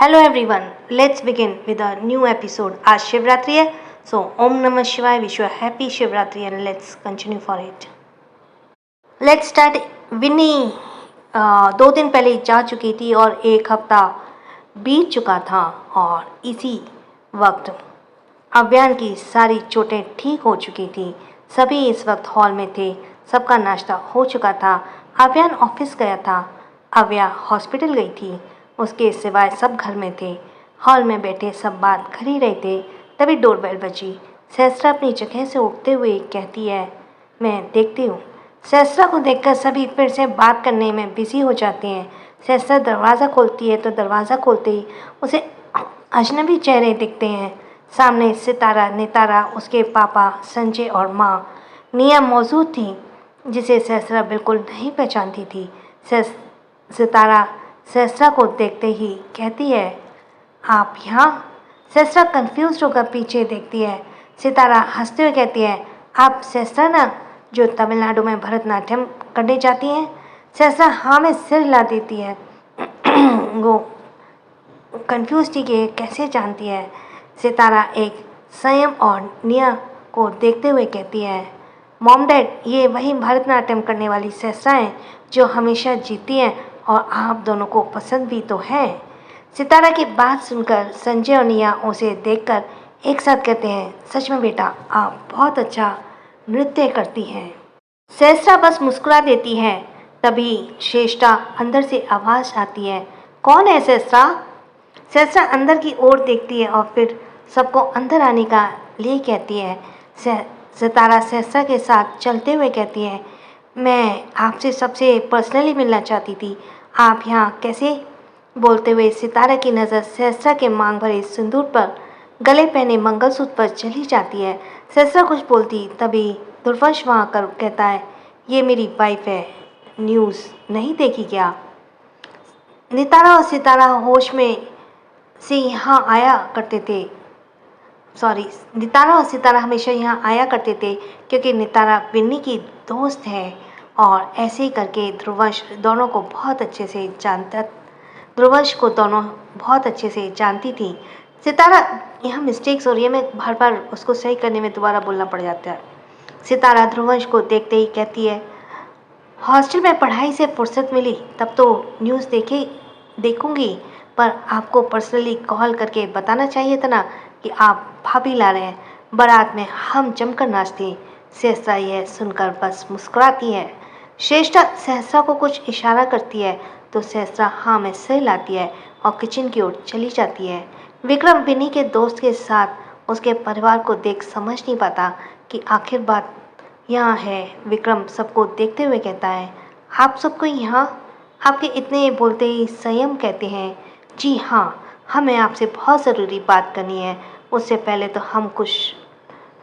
Hello everyone, let's begin with a new episode. आज शिवरात्रि है, so ओम नमः शिवाय, wish you happy Shivratri and let's continue for it. Let's start. Winnie 2 दिन पहले जा चुकी थी और 1 हफ्ता बीत चुका था और इसी वक्त अव्यान की सारी चोटें ठीक हो चुकी थी। सभी इस वक्त हॉल में थे, सबका नाश्ता हो चुका था। अव्यान ऑफिस गया था, अव्या हॉस्पिटल गई थी, उसके सिवाय सब घर में थे। हॉल में बैठे सब बात कर ही रहे थे, तभी डोरबेल बजी। सहस्रा अपनी जगह से उठते हुए कहती है, मैं देखती हूँ। सहस्रा को देखकर सभी फिर से बात करने में बिजी हो जाते हैं। सहस्रा दरवाज़ा खोलती है तो दरवाज़ा खोलते ही उसे अजनबी चेहरे दिखते हैं। सामने सितारा, नितारा, उसके पापा संजय और माँ निया मौजूद थी, जिसे सहस्रा बिल्कुल नहीं पहचानती थी। सितारा सहस्रा को देखते ही कहती है, आप यहाँ? सहस्रा कंफ्यूज होकर पीछे देखती है। सितारा हंसते हुए कहती है, आप सहस्रा ना, जो तमिलनाडु में भरतनाट्यम करने जाती हैं? सहस्रा हाँ में सिर हिला देती है। वो कंफ्यूज थी कि कैसे जानती है। सितारा एक संयम और निया को देखते हुए कहती है, मॉम डैड, ये वही भरतनाट्यम करने वाली सहस्रा हैं जो हमेशा जीती हैं और आप दोनों को पसंद भी तो है। सितारा की बात सुनकर संजय और निया उसे देखकर एक साथ कहते हैं, सच में बेटा, आप बहुत अच्छा नृत्य करती हैं। सहस्रा बस मुस्कुरा देती है। तभी श्रेष्ठा अंदर से आवाज़ आती है, कौन है सहस्रा? सहस्रा अंदर की ओर देखती है और फिर सबको अंदर आने का लिए कहती है। सितारा सहस्रा के साथ चलते हुए कहती है, मैं आपसे सबसे पर्सनली मिलना चाहती थी, आप यहाँ कैसे? बोलते हुए सितारा की नज़र सहस्रा के मांग भरे सिंदूर पर, गले पहने मंगलसूत्र पर चली जाती है। सहस्रा कुछ बोलती, तभी दुर्वंश वहाँ आकर कहता है, ये मेरी वाइफ है, न्यूज़ नहीं देखी क्या? नितारा और सितारा होश में से यहाँ आया करते थे। नितारा और सितारा हमेशा यहाँ आया करते थे क्योंकि नितारा विन्नी की दोस्त है और ऐसे ही करके ध्रुवंश दोनों को बहुत अच्छे से जानता ध्रुवंश को दोनों बहुत अच्छे से जानती थी। सितारा, यहाँ मिस्टेक्स हो रही है, मैं बार बार उसको सही करने में दोबारा बोलना पड़ जाता है। सितारा ध्रुवंश को देखते ही कहती है, हॉस्टल में पढ़ाई से फुर्सत मिली तब तो न्यूज़ देखूंगी, पर आपको पर्सनली कॉल करके बताना चाहिए था ना कि आप भाभी ला रहे हैं, बारात में हम जमकर नाचते। सहस्रा यह सुनकर बस मुस्कुराती है। श्रेष्ठा सहस्रा को कुछ इशारा करती है तो सहस्रा हाँ में सिर लाती है और किचन की ओर चली जाती है। विक्रम विनी के दोस्त के साथ उसके परिवार को देख समझ नहीं पाता कि आखिर बात यहाँ है। विक्रम सबको देखते हुए कहता है, आप सबको यहाँ? आपके इतने बोलते ही संयम कहते हैं, जी हाँ, हमें आपसे बहुत ज़रूरी बात करनी है। उससे पहले तो हम कुछ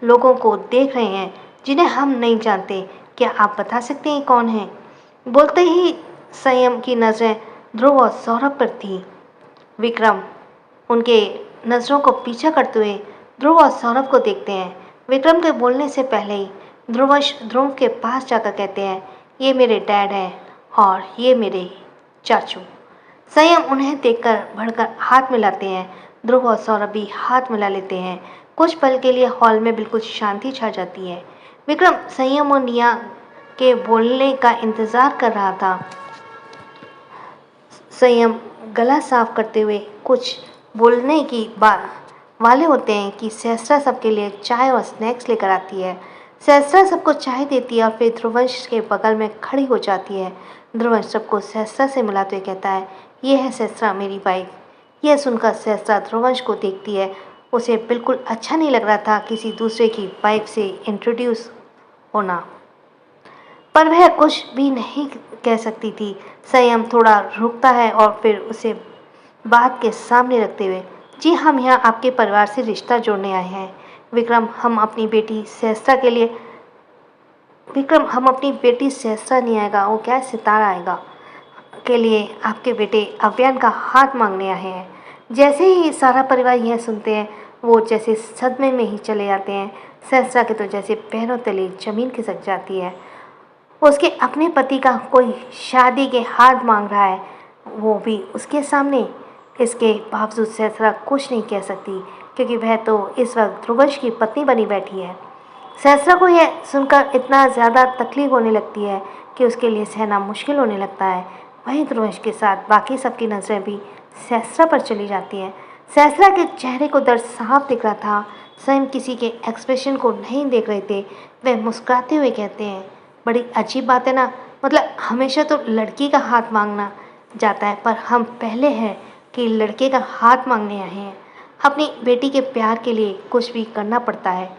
लोगों को देख रहे हैं जिन्हें हम नहीं जानते, क्या आप बता सकते हैं कौन है? बोलते ही संयम की नज़रें ध्रुव और सौरभ पर थी। विक्रम उनके नज़रों को पीछा करते हुए ध्रुव और सौरभ को देखते हैं। विक्रम के बोलने से पहले ही ध्रुव के पास जाकर कहते हैं, ये मेरे डैड हैं और ये मेरे चाचू। संयम उन्हें देखकर बढ़कर हाथ मिलाते हैं। ध्रुव और सौरभ भी हाथ मिला लेते हैं। कुछ पल के लिए हॉल में बिल्कुल शांति छा जाती है। विक्रम संयम और निया के बोलने का इंतज़ार कर रहा था। संयम गला साफ करते हुए कुछ बोलने की बात वाले होते हैं कि सहस्रा सबके लिए चाय और स्नैक्स लेकर आती है। सहस्रा सबको चाय देती है और फिर ध्रुवंश के बगल में खड़ी हो जाती है। ध्रुवंश सबको सहस्रा से मिलाते हुए कहता है, ये है सहस्रा, मेरी वाइफ। यह सुनकर सहस्रा ध्रुवंश को देखती है। उसे बिल्कुल अच्छा नहीं लग रहा था किसी दूसरे की वाइफ से इंट्रोड्यूस होना, पर वह कुछ भी नहीं कह सकती थी। संयम थोड़ा रुकता है और फिर उसे बात के सामने रखते हुए, जी हम यहाँ आपके परिवार से रिश्ता जोड़ने आए हैं। विक्रम, हम अपनी बेटी सहस्रा नहीं आएगा, वो क्या है, सितारा आएगा, के लिए आपके बेटे अव्यान का हाथ मांगने आए हैं। जैसे ही सारा परिवार यह सुनते हैं, वो जैसे सदमे में ही चले जाते हैं। सहस्रा के तो जैसे पैरों तले जमीन खिसक जाती है। उसके अपने पति का कोई शादी के हाथ मांग रहा है, वो भी उसके सामने। इसके बावजूद सहस्रा कुछ नहीं कह सकती क्योंकि वह तो इस वक्त ध्रुवंश की पत्नी बनी बैठी है। सहस्रा को यह सुनकर इतना ज़्यादा तकलीफ होने लगती है कि उसके लिए सहना मुश्किल होने लगता है। वहीं ध्रुवंश के साथ बाकी सबकी नज़रें भी सहस्रा पर चली जाती हैं। सहस्रा के चेहरे को दर्द साफ दिख रहा था। स्वयं किसी के एक्सप्रेशन को नहीं देख रहे थे। वह मुस्कुराते हुए कहते हैं, बड़ी अजीब बात है ना, मतलब हमेशा तो लड़की का हाथ मांगना जाता है, पर हम पहले हैं कि लड़के का हाथ मांगने आए हैं। अपनी बेटी के प्यार के लिए कुछ भी करना पड़ता है।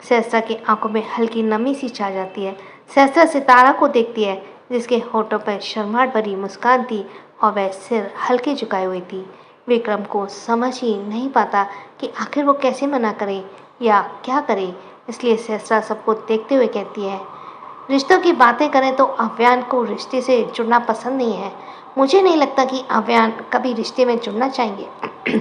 सहस्रा की आंखों में हल्की नमी सी छा जाती है। सहस्रा सितारा को देखती है जिसके होठों पर शर्माहट भरी मुस्कान थी और वह सिर हल्के झुकाए हुई थी। विक्रम को समझ ही नहीं पाता कि आखिर वो कैसे मना करे या क्या करे, इसलिए सहस्रा सबको देखते हुए कहती है, रिश्तों की बातें करें तो अव्यान को रिश्ते से जुड़ना पसंद नहीं है। मुझे नहीं लगता कि अव्यान कभी रिश्ते में जुड़ना चाहेंगे।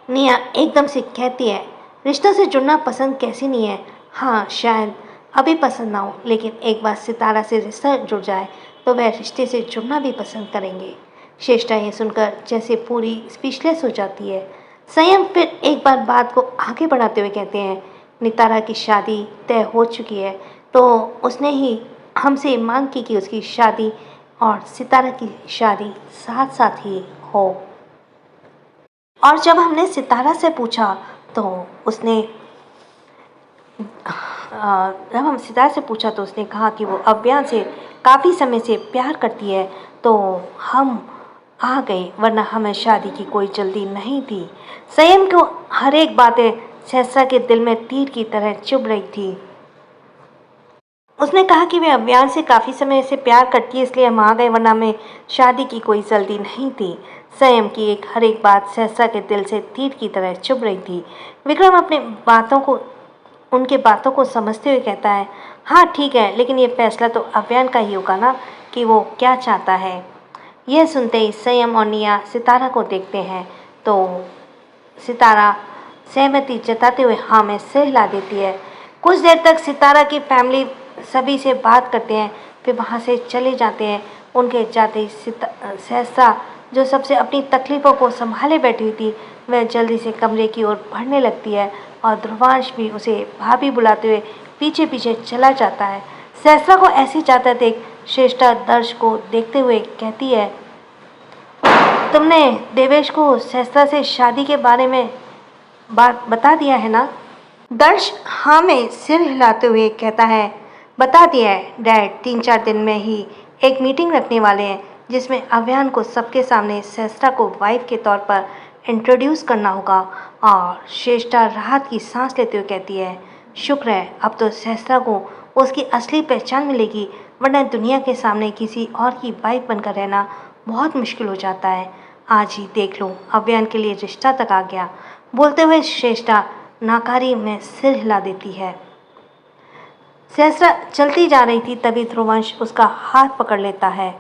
निया एकदम से कहती है, रिश्तों से जुड़ना पसंद कैसी नहीं है। हाँ, शायद अभी पसंद ना हो, लेकिन एक बार सितारा से रिश्ता जुड़ जाए तो वह रिश्ते से जुड़ना भी पसंद करेंगे। श्रेष्ठा ये सुनकर जैसे पूरी स्पीचलेस हो जाती है। संयम फिर एक बार बात को आगे बढ़ाते हुए कहते हैं, नितारा की शादी तय हो चुकी है, तो उसने ही हमसे मांग की कि उसकी शादी और सितारा की शादी साथ साथ ही हो। और जब हमने सितारा से पूछा तो उसने जब हम सितारा से पूछा तो उसने कहा कि वो अव्यान से काफ़ी समय से प्यार करती है, तो हम आ गए, वरना हमें शादी की कोई जल्दी नहीं थी। संयम को हर एक बातें सहसा के दिल में तीर की तरह चुभ रही थी। उसने कहा कि वे अव्यान से काफ़ी समय से प्यार करती है, इसलिए हम आ गए, वरना हमें शादी की कोई जल्दी नहीं थी। संयम की हर एक बात सहसा के दिल से तीर की तरह चुभ रही थी। विक्रम उनके बातों को समझते हुए कहता है, हाँ ठीक है, लेकिन ये फैसला तो अव्यान का ही होगा ना कि वो क्या चाहता है। यह सुनते ही संयम और निया सितारा को देखते हैं तो सितारा सहमति जताते हुए हाँ में सिर हिला देती है। कुछ देर तक सितारा की फैमिली सभी से बात करते हैं, फिर वहाँ से चले जाते हैं। उनके जाते ही सहसा जो सबसे अपनी तकलीफ़ों को संभाले बैठी हुई थी, वह जल्दी से कमरे की ओर बढ़ने लगती है और ध्रुवांश भी उसे भाभी बुलाते हुए पीछे पीछे चला जाता है। सहसा को ऐसी जाता देख श्रेष्ठा दर्श को देखते हुए कहती है, तुमने देवेश को सहसा से शादी के बारे में बात बता दिया है ना? दर्श हाँ में सिर हिलाते हुए कहता है, बता दिया है डैड, 3-4 दिन में ही एक मीटिंग रखने वाले हैं जिसमें अव्यान को सबके सामने सहस्रा को वाइफ के तौर पर इंट्रोड्यूस करना होगा। और श्रेष्ठा राहत की सांस लेते हुए कहती है, शुक्र है अब तो सहस्रा को उसकी असली पहचान मिलेगी, वरना दुनिया के सामने किसी और की वाइफ बनकर रहना बहुत मुश्किल हो जाता है। आज ही देख लो, अव्यान के लिए रिश्ता तक आ गया। बोलते हुए श्रेष्ठा नाकारी में सिर हिला देती है। सहस्रा चलती जा रही थी, तभी ध्रुवंश उसका हाथ पकड़ लेता है।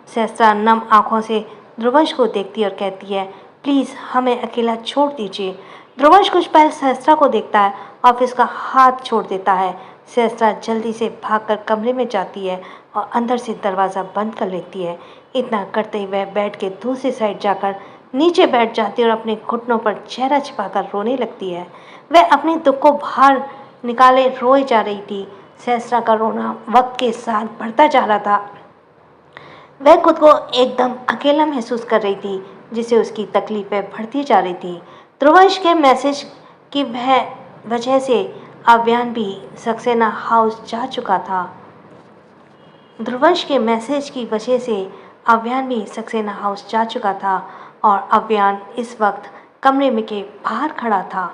सहस्रा नम आंखों से ध्रुवंश को देखती और कहती है, प्लीज़ हमें अकेला छोड़ दीजिए। ध्रुवंश कुछ पल सहस्रा को देखता है और फिर उसका हाथ छोड़ देता है। सहस्रा जल्दी से भागकर कमरे में जाती है और अंदर से दरवाज़ा बंद कर लेती है। इतना करते ही वह बेड के दूसरी साइड जाकर नीचे बैठ जाती है और अपने घुटनों पर चेहरा छिपाकर रोने लगती है। वह अपने दुख को बाहर निकाले रोए जा रही थी। सहस्रा का रोना वक्त के साथ बढ़ता जा रहा था। वह खुद को एकदम अकेला महसूस कर रही थी, जिससे उसकी तकलीफें बढ़ती जा रही थी। ध्रुवंश के मैसेज की वजह से अव्यान भी सक्सेना हाउस जा चुका था। ध्रुवंश के मैसेज की वजह से अव्यान भी सक्सेना हाउस जा चुका था और अव्यान इस वक्त कमरे में के बाहर खड़ा था।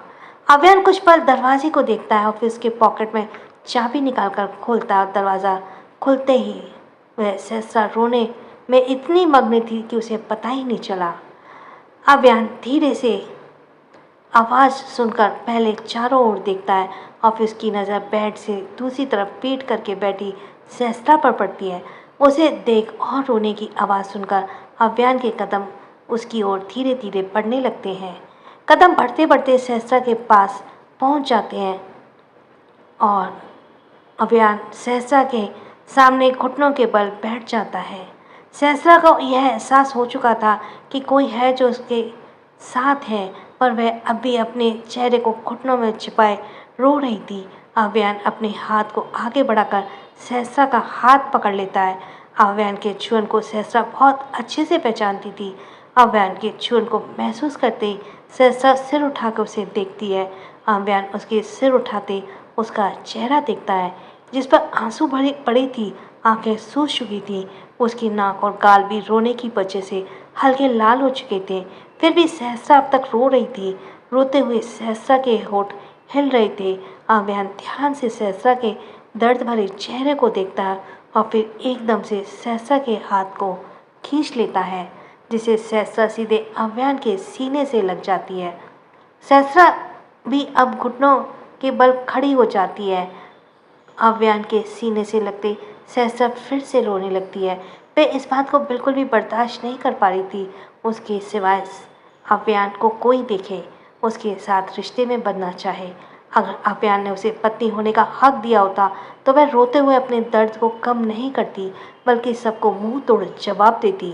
अव्यान कुछ पल दरवाजे को देखता है और फिर उसके पॉकेट में चाबी निकालकर खोलता है। दरवाज़ा खुलते ही वह सहसा रोने में इतनी मग्न थी कि उसे पता ही नहीं चला। अव्यान धीरे से आवाज़ सुनकर पहले चारों ओर देखता है और फिर उसकी नज़र बेड से दूसरी तरफ पीट करके बैठी सहस्रा पर पड़ती है। उसे देख और रोने की आवाज़ सुनकर अव्यान के कदम उसकी ओर धीरे धीरे बढ़ने लगते हैं। कदम बढ़ते बढ़ते सहस्रा के पास पहुंच जाते हैं और अव्यान सहस्रा के सामने घुटनों के बल बैठ जाता है। सहस्रा को यह एहसास हो चुका था कि कोई है जो उसके साथ है, पर वह अब भी अपने चेहरे को घुटनों में छिपाए रो रही थी। अव्यान अपने हाथ को आगे बढ़ाकर सहस्रा का हाथ पकड़ लेता है। अव्यान के छुअन को सहस्रा बहुत अच्छे से पहचानती थी। अव्यान के छुअन को महसूस करते ही सहस्रा सिर उठाकर उसे देखती है। अव्यान उसके सिर उठाते उसका चेहरा देखता है, जिस पर आंसू भरी पड़ी थी, आंखें सूज चुकी थी। उसकी नाक और गाल भी रोने की वजह से हल्के लाल हो चुके थे। फिर भी सहस्रा अब तक रो रही थी। रोते हुए सहस्रा के होठ हिल रहे थे। अव्यान ध्यान से सहस्रा के दर्द भरे चेहरे को देखता है और फिर एकदम से सहस्रा के हाथ को खींच लेता है, जिसे सहस्रा सीधे अव्यान के सीने से लग जाती है। सहस्रा भी अब घुटनों के बल खड़ी हो जाती है। अव्यान के सीने से लगते सहस्रा फिर से रोने लगती है। वह इस बात को बिल्कुल भी बर्दाश्त नहीं कर पा रही थी। उसके सिवाय अव्यान को कोई देखे, उसके साथ रिश्ते में बंधना चाहे। अगर अव्यान ने उसे पत्नी होने का हक दिया होता तो वह रोते हुए अपने दर्द को कम नहीं करती, बल्कि सबको मुंह तोड़ जवाब देती।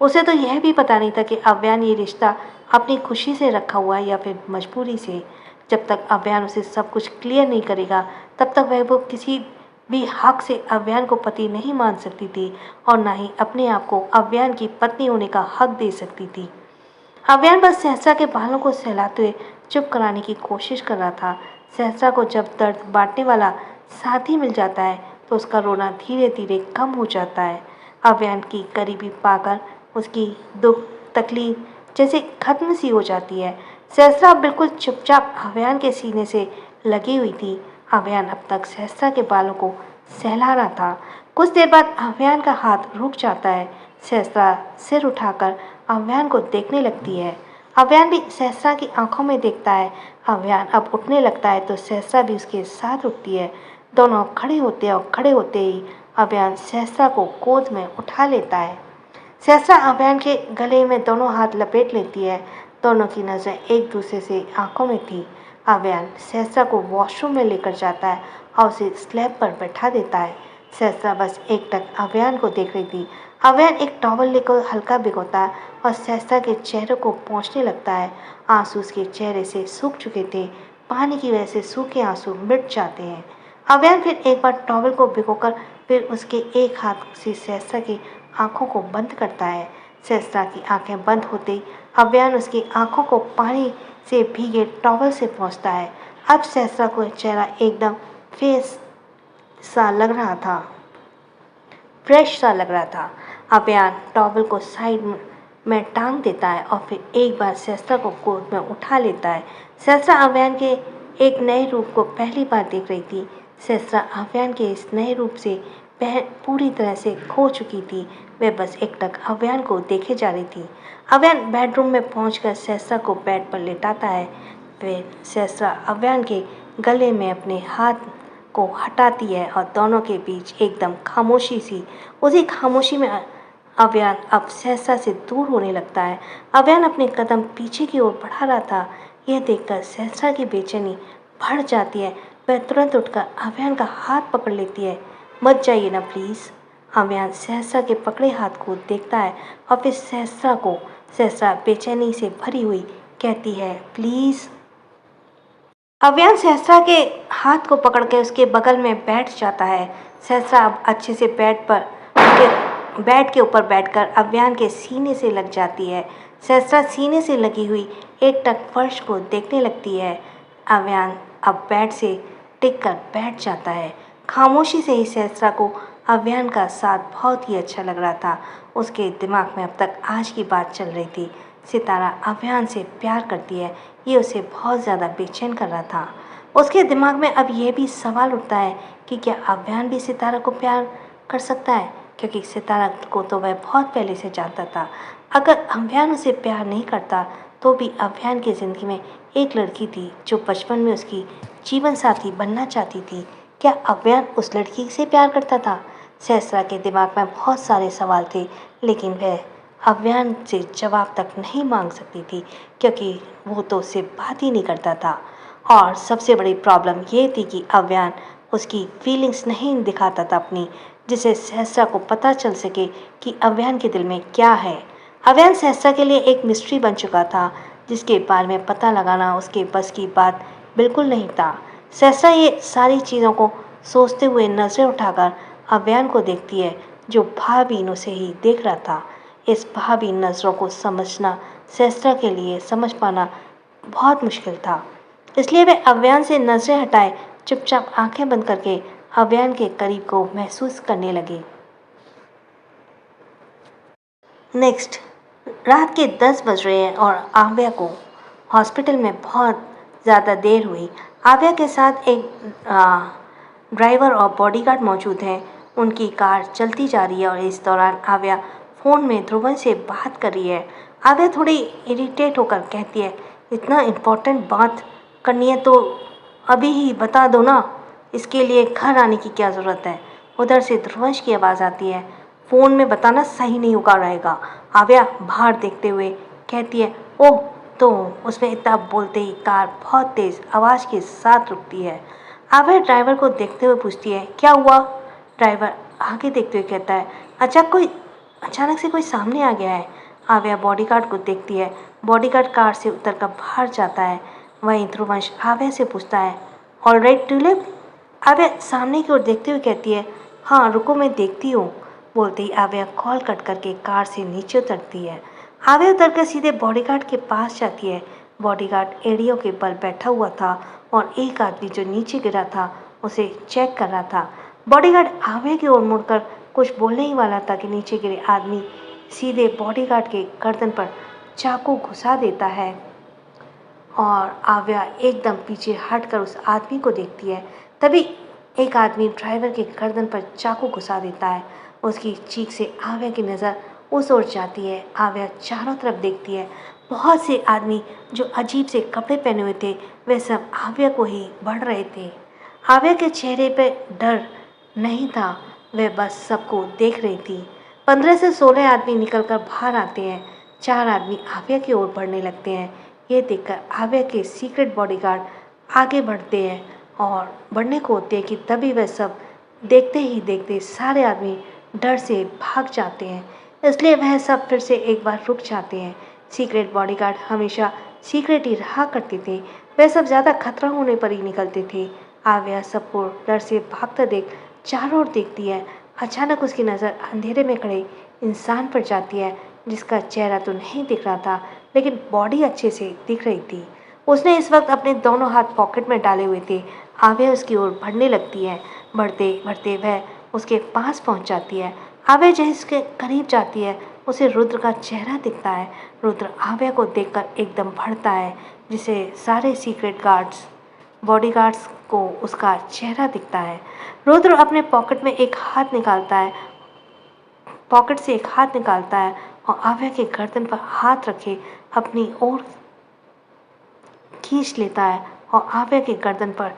उसे तो यह भी पता नहीं था कि अव्यान ये रिश्ता अपनी खुशी से रखा हुआ है या फिर मजबूरी से। जब तक अव्यान उसे सब कुछ क्लियर नहीं करेगा, तब तक वह वो किसी भी हक से अव्यान को पति नहीं मान सकती थी और ना ही अपने आप को अव्यान की पत्नी होने का हक दे सकती थी। अव्यान बस सहस्रा के बालों को सहलाते हुए चुप कराने की कोशिश कर रहा था। सहस्रा को जब दर्द बांटने वाला साथी मिल जाता है तो उसका रोना धीरे धीरे कम हो जाता है। अव्यान की करीबी पाकर उसकी दुख तकलीफ जैसे खत्म सी हो जाती है। सहस्रा अब बिल्कुल चुपचाप अव्यान के सीने से लगी हुई थी। अव्यान अब तक सहस्रा के बालों को सहला रहा था। कुछ देर बाद अव्यान का हाथ रुक जाता है। सहस्रा सिर उठाकर अव्यान को देखने लगती है। अव्यान भी सहस्रा की आंखों में देखता है। अव्यान अब उठने लगता है तो सहस्रा भी उसके साथ उठती है। दोनों खड़े होते हैं और खड़े होते ही अव्यान सहस्रा को गोद में उठा लेता है। सहस्रा अव्यान के गले में दोनों हाथ लपेट लेती है। दोनों की नज़रें एक दूसरे से आंखों में थी। अव्यान सहस्रा को वॉशरूम में लेकर जाता है और उसे स्लैब पर बैठा देता है। सहस्रा बस एकटक अव्यान को देख रही थी। अव्यान एक टॉवल लेकर हल्का भिगोता है और सहस्रा के चेहरे को पोंछने लगता है। आंसू उसके चेहरे से सूख चुके थे। पानी की वजह से सूखे आंसू मिट जाते हैं। अव्यान फिर एक बार टॉवल को भिगोकर फिर उसके एक हाथ से सहस्रा की आंखों को बंद करता है। सहस्रा की आंखें बंद होते ही अव्यान उसकी आंखों को पानी से भीगे टॉवल से पोंछता है। अब सहस्रा को चेहरा एकदम फेस सा लग रहा था, फ्रेश सा लग रहा था। अव्यान टॉवल को साइड में टांग देता है और फिर एक बार सहस्रा को गोद में उठा लेता है। सहस्रा अव्यान के एक नए रूप को पहली बार देख रही थी। सहस्रा अव्यान के इस नए रूप से पूरी तरह से खो चुकी थी। वह बस एकटक अव्यान को देखे जा रही थी। अव्यान बेडरूम में पहुंचकर सहस्रा को बेड पर लेटाता है। फिर सहस्रा अव्यान के गले में अपने हाथ को हटाती है और दोनों के बीच एकदम खामोशी सी। उसी खामोशी में अव्यान अब सहस्रा से दूर होने लगता है। अव्यान अपने कदम पीछे की ओर बढ़ा रहा था। यह देखकर सहस्रा की बेचैनी बढ़ जाती है। वह तुरंत उठकर अव्यान का हाथ पकड़ लेती है। मत जाइए ना प्लीज़। अव्यान सहस्रा के पकड़े हाथ को देखता है और फिर सहस्रा बेचैनी से भरी हुई कहती है, प्लीज़। अव्यान सहस्रा के हाथ को पकड़ के उसके बगल में बैठ जाता है। सहस्रा अब अच्छे से बेड के ऊपर बैठकर अव्यान के सीने से लग जाती है। सहस्रा सीने से लगी हुई एकटक फर्श को देखने लगती है। अव्यान अब बेड से टिककर बैठ जाता है। खामोशी से ही सहस्रा को अव्यान का साथ बहुत ही अच्छा लग रहा था। उसके दिमाग में अब तक आज की बात चल रही थी। सितारा अव्यान से प्यार करती है, ये उसे बहुत ज़्यादा बेचैन कर रहा था। उसके दिमाग में अब यह भी सवाल उठता है कि क्या अव्यान भी सितारा को प्यार कर सकता है, क्योंकि सितारा को तो वह बहुत पहले से जानता था। अगर अव्यान उसे प्यार नहीं करता तो भी अव्यान की ज़िंदगी में एक लड़की थी जो बचपन में उसकी जीवन साथी बनना चाहती थी। क्या अव्यान उस लड़की से प्यार करता था? सहस्रा के दिमाग में बहुत सारे सवाल थे, लेकिन वह अव्यान से जवाब तक नहीं मांग सकती थी, क्योंकि वो तो उससे बात ही नहीं करता था। और सबसे बड़ी प्रॉब्लम ये थी कि अव्यान उसकी फीलिंग्स नहीं दिखाता था अपनी, जिससे सहस्त्रा को पता चल सके कि अव्यान के दिल में क्या है। अव्यान सहस्त्रा के लिए एक मिस्ट्री बन चुका था, जिसके बारे में पता लगाना उसके बस की बात बिल्कुल नहीं था। सहस्त्रा ये सारी चीज़ों को सोचते हुए नजरें उठाकर अव्यान को देखती है, जो भावहीन उसे ही देख रहा था। इस भावहीन नजरों को समझना सहस्त्रा के लिए समझ पाना बहुत मुश्किल था। इसलिए वे अव्यान से नजरें हटाए चुपचाप आंखें बंद करके अव्यान के करीब को महसूस करने लगे। नेक्स्ट, रात के 10 बज रहे हैं और आव्या को हॉस्पिटल में बहुत ज़्यादा देर हुई। आव्या के साथ एक ड्राइवर और बॉडीगार्ड मौजूद हैं। उनकी कार चलती जा रही है और इस दौरान आव्या फ़ोन में ध्रुवन से बात कर रही है। आव्या थोड़ी इरिटेट होकर कहती है, इतना इम्पोर्टेंट बात करनी है तो अभी ही बता दो ना, इसके लिए घर आने की क्या ज़रूरत है। उधर से ध्रुवंश की आवाज़ आती है, फ़ोन में बताना सही नहीं होगा रहेगा। आव्या बाहर देखते हुए कहती है, ओह, तो उसमें इतना बोलते ही कार बहुत तेज़ आवाज़ के साथ रुकती है। आव्या ड्राइवर को देखते हुए पूछती है, क्या हुआ? ड्राइवर आगे देखते हुए कहता है, अचानक से कोई सामने आ गया है। आव्या बॉडीगार्ड को देखती है। बॉडीगार्ड कार से उतरकर बाहर जाता है। वहीं ध्रुवंश आव्या से पूछता है, ऑलराइट ट्यूलिप? आव्या सामने की ओर देखते हुए कहती है, हाँ रुको मैं देखती हूँ। बोलते ही आव्या कॉल कट करके कार से नीचे उतरती है। आव्या उतरकर सीधे बॉडीगार्ड के पास जाती है। बॉडीगार्ड एड़ियों के बल बैठा हुआ था और एक आदमी जो नीचे गिरा था उसे चेक कर रहा था। बॉडीगार्ड आव्या की ओर मुड़कर कुछ बोलने ही वाला था कि नीचे गिरे आदमी सीधे बॉडीगार्ड के गर्दन पर चाकू घुसा देता है और आव्या एकदम पीछे हटकर उस आदमी को देखती है। तभी एक आदमी ड्राइवर के गर्दन पर चाकू घुसा देता है। उसकी चीख से आव्या की नज़र उस ओर जाती है। आव्या चारों तरफ देखती है। बहुत से आदमी जो अजीब से कपड़े पहने हुए थे, वे सब आव्या को ही बढ़ रहे थे। आव्या के चेहरे पर डर नहीं था, वह बस सबको देख रही थी। 15 से 16 आदमी निकलकर बाहर आते हैं। 4 आदमी आव्या की ओर बढ़ने लगते हैं। ये देखकर आव्या के सीक्रेट बॉडीगार्ड आगे बढ़ते हैं और बढ़ने को होते हैं कि तभी वह सब देखते ही देखते सारे आदमी डर से भाग जाते हैं। इसलिए वह सब फिर से एक बार रुक जाते हैं। सीक्रेट बॉडीगार्ड हमेशा सीक्रेट ही रहा करते थे। वह सब ज़्यादा खतरा होने पर ही निकलते थे। आव्या सबको डर से भागता देख चारों ओर देखती है। अचानक उसकी नज़र अंधेरे में खड़े इंसान पर जाती है, जिसका चेहरा तो नहीं दिख रहा था लेकिन बॉडी अच्छे से दिख रही थी। उसने इस वक्त अपने दोनों हाथ पॉकेट में डाले हुए थे। आव्या उसकी ओर बढ़ने लगती है। बढ़ते बढ़ते वह उसके पास पहुंच जाती है। आव्या जिसके करीब जाती है उसे रुद्र का चेहरा दिखता है। रुद्र आव्या को देखकर एकदम भड़ता है, जिसे सारे सीक्रेट गार्ड्स बॉडीगार्ड्स को उसका चेहरा दिखता है। रुद्र अपने पॉकेट से एक हाथ निकालता है और आव्या के गर्दन पर हाथ रखे अपनी ओर खींच लेता है और आव्या के गर्दन पर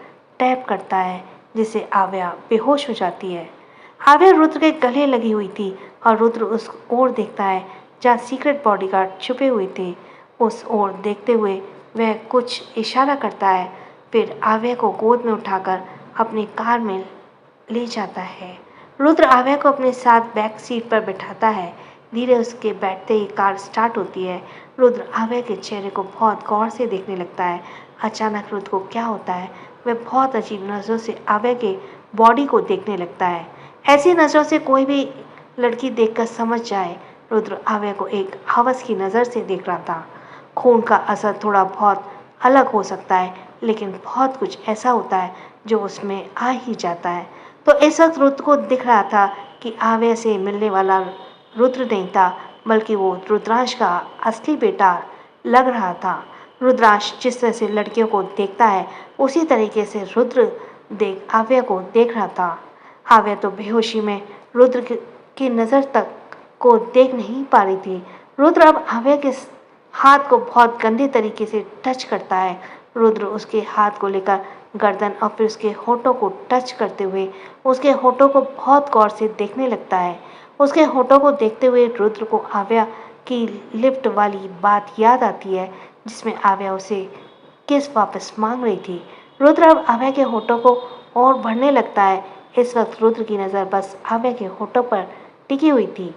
टैप करता है, जिससे आव्या बेहोश हो जाती है। आव्या रुद्र के गले लगी हुई थी और रुद्र उस ओर देखता है जहाँ सीक्रेट बॉडीगार्ड छुपे हुए थे। उस ओर देखते हुए वह कुछ इशारा करता है, फिर आव्या को गोद में उठाकर अपनी कार में ले जाता है। रुद्र आव्या को अपने साथ बैक सीट पर बिठाता है। धीरे उसके बैठते ही कार स्टार्ट होती है। रुद्र आव्या के चेहरे को बहुत गौर से देखने लगता है। अचानक रुद्र को क्या होता है, वह बहुत अजीब नज़रों से आव्या के बॉडी को देखने लगता है। ऐसी नज़रों से कोई भी लड़की देखकर समझ जाए। रुद्र आव्या को एक हवस की नज़र से देख रहा था। खून का असर थोड़ा बहुत अलग हो सकता है, लेकिन बहुत कुछ ऐसा होता है जो उसमें आ ही जाता है। तो इस वक्त रुद्र को दिख रहा था कि आव्या से मिलने वाला रुद्र नहीं था, बल्कि वो रुद्रांश का असली बेटा लग रहा था। रुद्रांश जिस तरह से लड़कियों को देखता है, उसी तरीके से रुद्र आव्या को देख रहा था। आव्या तो बेहोशी में रुद्र की नज़र तक को देख नहीं पा रही थी। रुद्र अब आव्या के हाथ को बहुत गंदे तरीके से टच करता है। रुद्र उसके हाथ को लेकर गर्दन और फिर उसके होठों को टच करते हुए उसके होठों को बहुत गौर से देखने लगता है। उसके होठों को देखते हुए रुद्र को आव्या की लिफ्ट वाली बात याद आती है, जिसमें आव्या उसे किस वापस मांग रही थी। रुद्र अब आव्या के होठों को और बढ़ने लगता है। इस वक्त रुद्र की नज़र बस आव्या के होठों पर टिकी हुई थी।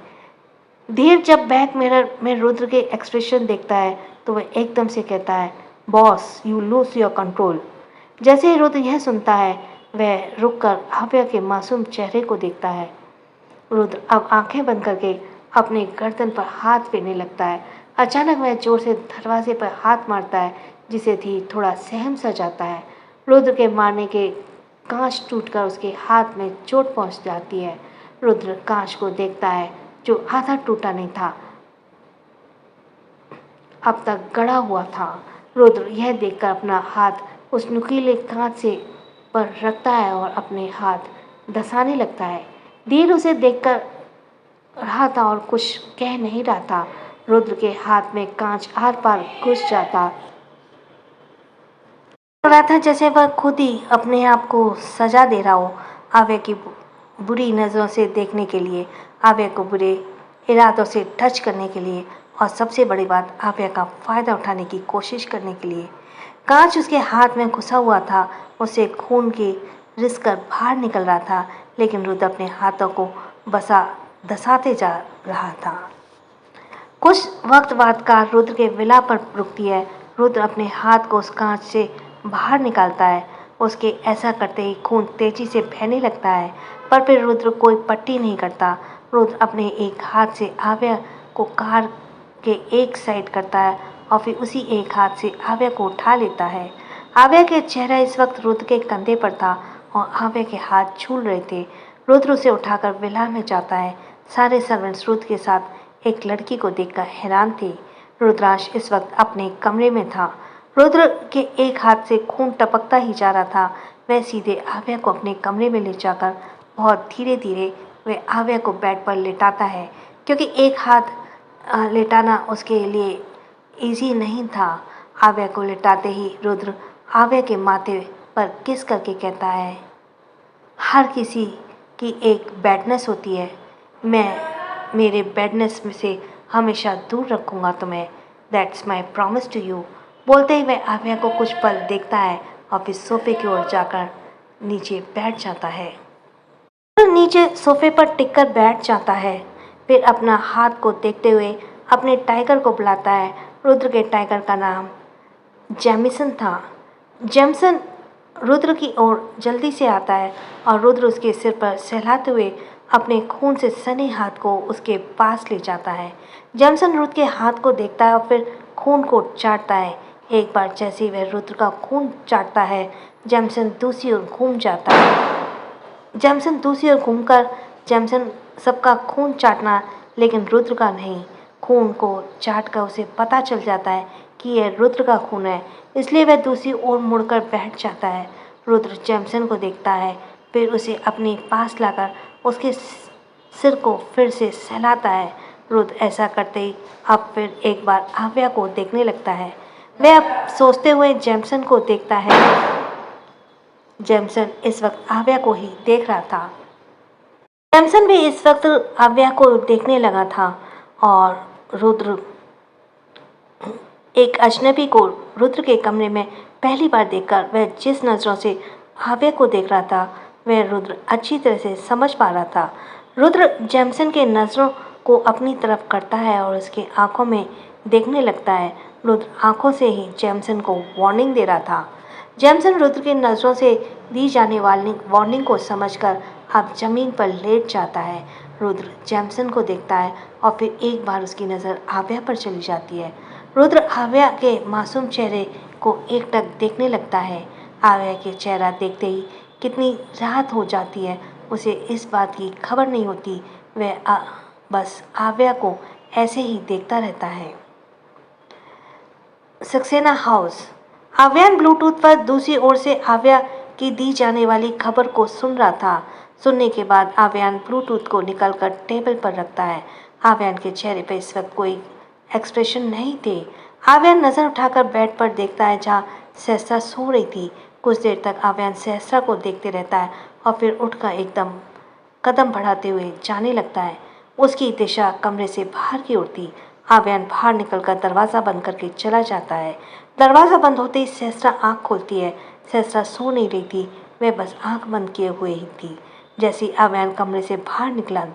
धीर जब बैक मिरर में रुद्र के एक्सप्रेशन देखता है तो वह एकदम से कहता है, boss you lose your control. जैसे ही रुद्र यह सुनता है वह रुककर आव्या के मासूम चेहरे को देखता है। रुद्र अब आंखें बंद करके अपने गर्दन पर हाथ फेरने लगता है। अचानक वह जोर से दरवाजे पर हाथ मारता है जिसे धीर थोड़ा सहम सा जाता है। रुद्र के मारने के कांच टूटकर उसके हाथ में चोट पहुंच जाती है। रुद्र कांच को देखता है जो आधा टूटा नहीं था, अब तक गड़ा हुआ था। रुद्र यह देखकर अपना हाथ उस नुकीले कांच से पर रखता है और अपने हाथ धंसाने लगता है। धीर उसे देखकर रहा था और कुछ कह नहीं रहा था। रुद्र के हाथ में कांच आर पार घुस जाता लग रहा था जैसे वह खुद ही अपने आप को सजा दे रहा हो। आव्या की बुरी नज़रों से देखने के लिए, आव्या को बुरे इरादों से टच करने के लिए और सबसे बड़ी बात आव्या का फ़ायदा उठाने की कोशिश करने के लिए। कांच उसके हाथ में घुसा हुआ था, उसे खून के रिस कर बाहर निकल रहा था, लेकिन रुद्र अपने हाथों को धंसाते जा रहा था। कुछ वक्त बाद कार रुद्र के विला पर रुकती है। रुद्र अपने हाथ को उस कांच से बाहर निकालता है। उसके ऐसा करते ही खून तेजी से बहने लगता है, पर फिर रुद्र कोई पट्टी नहीं करता। रुद्र अपने एक हाथ से आव्या को कार के एक साइड करता है और फिर उसी एक हाथ से आव्या को उठा लेता है। आव्या के चेहरा इस वक्त रुद्र के कंधे पर था और आव्या के हाथ झूल रहे थे। रुद्र उसे उठाकर विला में जाता है। सारे सर्वेंट्स रुद्र के साथ एक लड़की को देखकर हैरान थे। रुद्रांश इस वक्त अपने कमरे में था। रुद्र के एक हाथ से खून टपकता ही जा रहा था। वह सीधे आव्या को अपने कमरे में ले जाकर बहुत धीरे धीरे वह आव्या को बेड पर लेटाता है, क्योंकि एक हाथ लेटाना उसके लिए इजी नहीं था। आव्या को लेटाते ही रुद्र आव्या के माथे पर किस करके कहता है, हर किसी की एक बैडनेस होती है, मैं मेरे बैडनेस में से हमेशा दूर रखूँगा तुम्हें, that's my promise to you. बोलते ही वह आव्या को कुछ पल देखता है और फिर सोफे की ओर जाकर नीचे बैठ जाता है। नीचे सोफे पर टिककर बैठ जाता है, फिर अपना हाथ को देखते हुए अपने टाइगर को बुलाता है। रुद्र के टाइगर का नाम जेमिसन था। जेमसन रुद्र की ओर जल्दी से आता है और रुद्र उसके सिर पर सहलाते हुए अपने खून से सने हाथ को उसके पास ले जाता है। जेमसन रुद्र के हाथ को देखता है और फिर खून को चाटता है। एक बार जैसे ही वह रुद्र का खून चाटता है, जेमसन दूसरी ओर घूम जाता है। जेमसन दूसरी ओर घूमकर जेमसन सबका खून चाटना, लेकिन रुद्र का नहीं। खून को चाटकर उसे पता चल जाता है कि यह रुद्र का खून है, इसलिए वह दूसरी ओर मुड़कर बैठ जाता है। रुद्र जेमसन को देखता है, फिर उसे अपने पास लाकर उसके सिर को फिर से सहलाता है। रुद्र ऐसा करते ही अब फिर एक बार आव्या को देखने लगता है। वह अब सोचते हुए जेमसन को देखता है। जेमसन इस वक्त आव्या को ही देख रहा था। जेमसन भी इस वक्त आव्या को देखने लगा था और रुद्र एक अजनबी को रुद्र के कमरे में पहली बार देखकर वह जिस नज़रों से आव्या को देख रहा था वह रुद्र अच्छी तरह से समझ पा रहा था। रुद्र जेमसन के नज़रों को अपनी तरफ करता है और उसकी आंखों में देखने लगता है। रुद्र आंखों से ही जेमसन को वार्निंग दे रहा था। जेमसन रुद्र की नज़रों से दी जाने वाली वार्निंग को समझकर अब जमीन पर लेट जाता है। रुद्र जेमसन को देखता है और फिर एक बार उसकी नज़र आव्या पर चली जाती है। रुद्र आव्या के मासूम चेहरे को एकटक देखने लगता है। आव्या के चेहरा देखते ही कितनी राहत हो जाती है, उसे इस बात की खबर नहीं होती। वह बस आव्या को ऐसे ही देखता रहता है। सक्सेना हाउस। आव्यान ब्लूटूथ पर दूसरी ओर से आव्या की दी जाने वाली खबर को सुन रहा था। सुनने के बाद आव्यान ब्लूटूथ को निकालकर टेबल पर रखता है। आव्यान के चेहरे पर इस वक्त कोई एक्सप्रेशन नहीं थे। आव्यान नज़र उठाकर बेड पर देखता है जहाँ सहस्रा सो रही थी। कुछ देर तक आव्यान सहस्रा को देखते रहता है और फिर उठकर एकदम कदम बढ़ाते हुए जाने लगता है। उसकी दिशा कमरे से बाहर की ओर थी। आव्यान बाहर निकलकर दरवाज़ा बंद करके चला जाता है। दरवाज़ा बंद होते ही सहस्रा आँख खोलती है। सहस्रा सो नहीं रही थी, वह बस आँख बंद किए हुए ही थी। जैसे ही आव्यान कमरे से बाहर निकला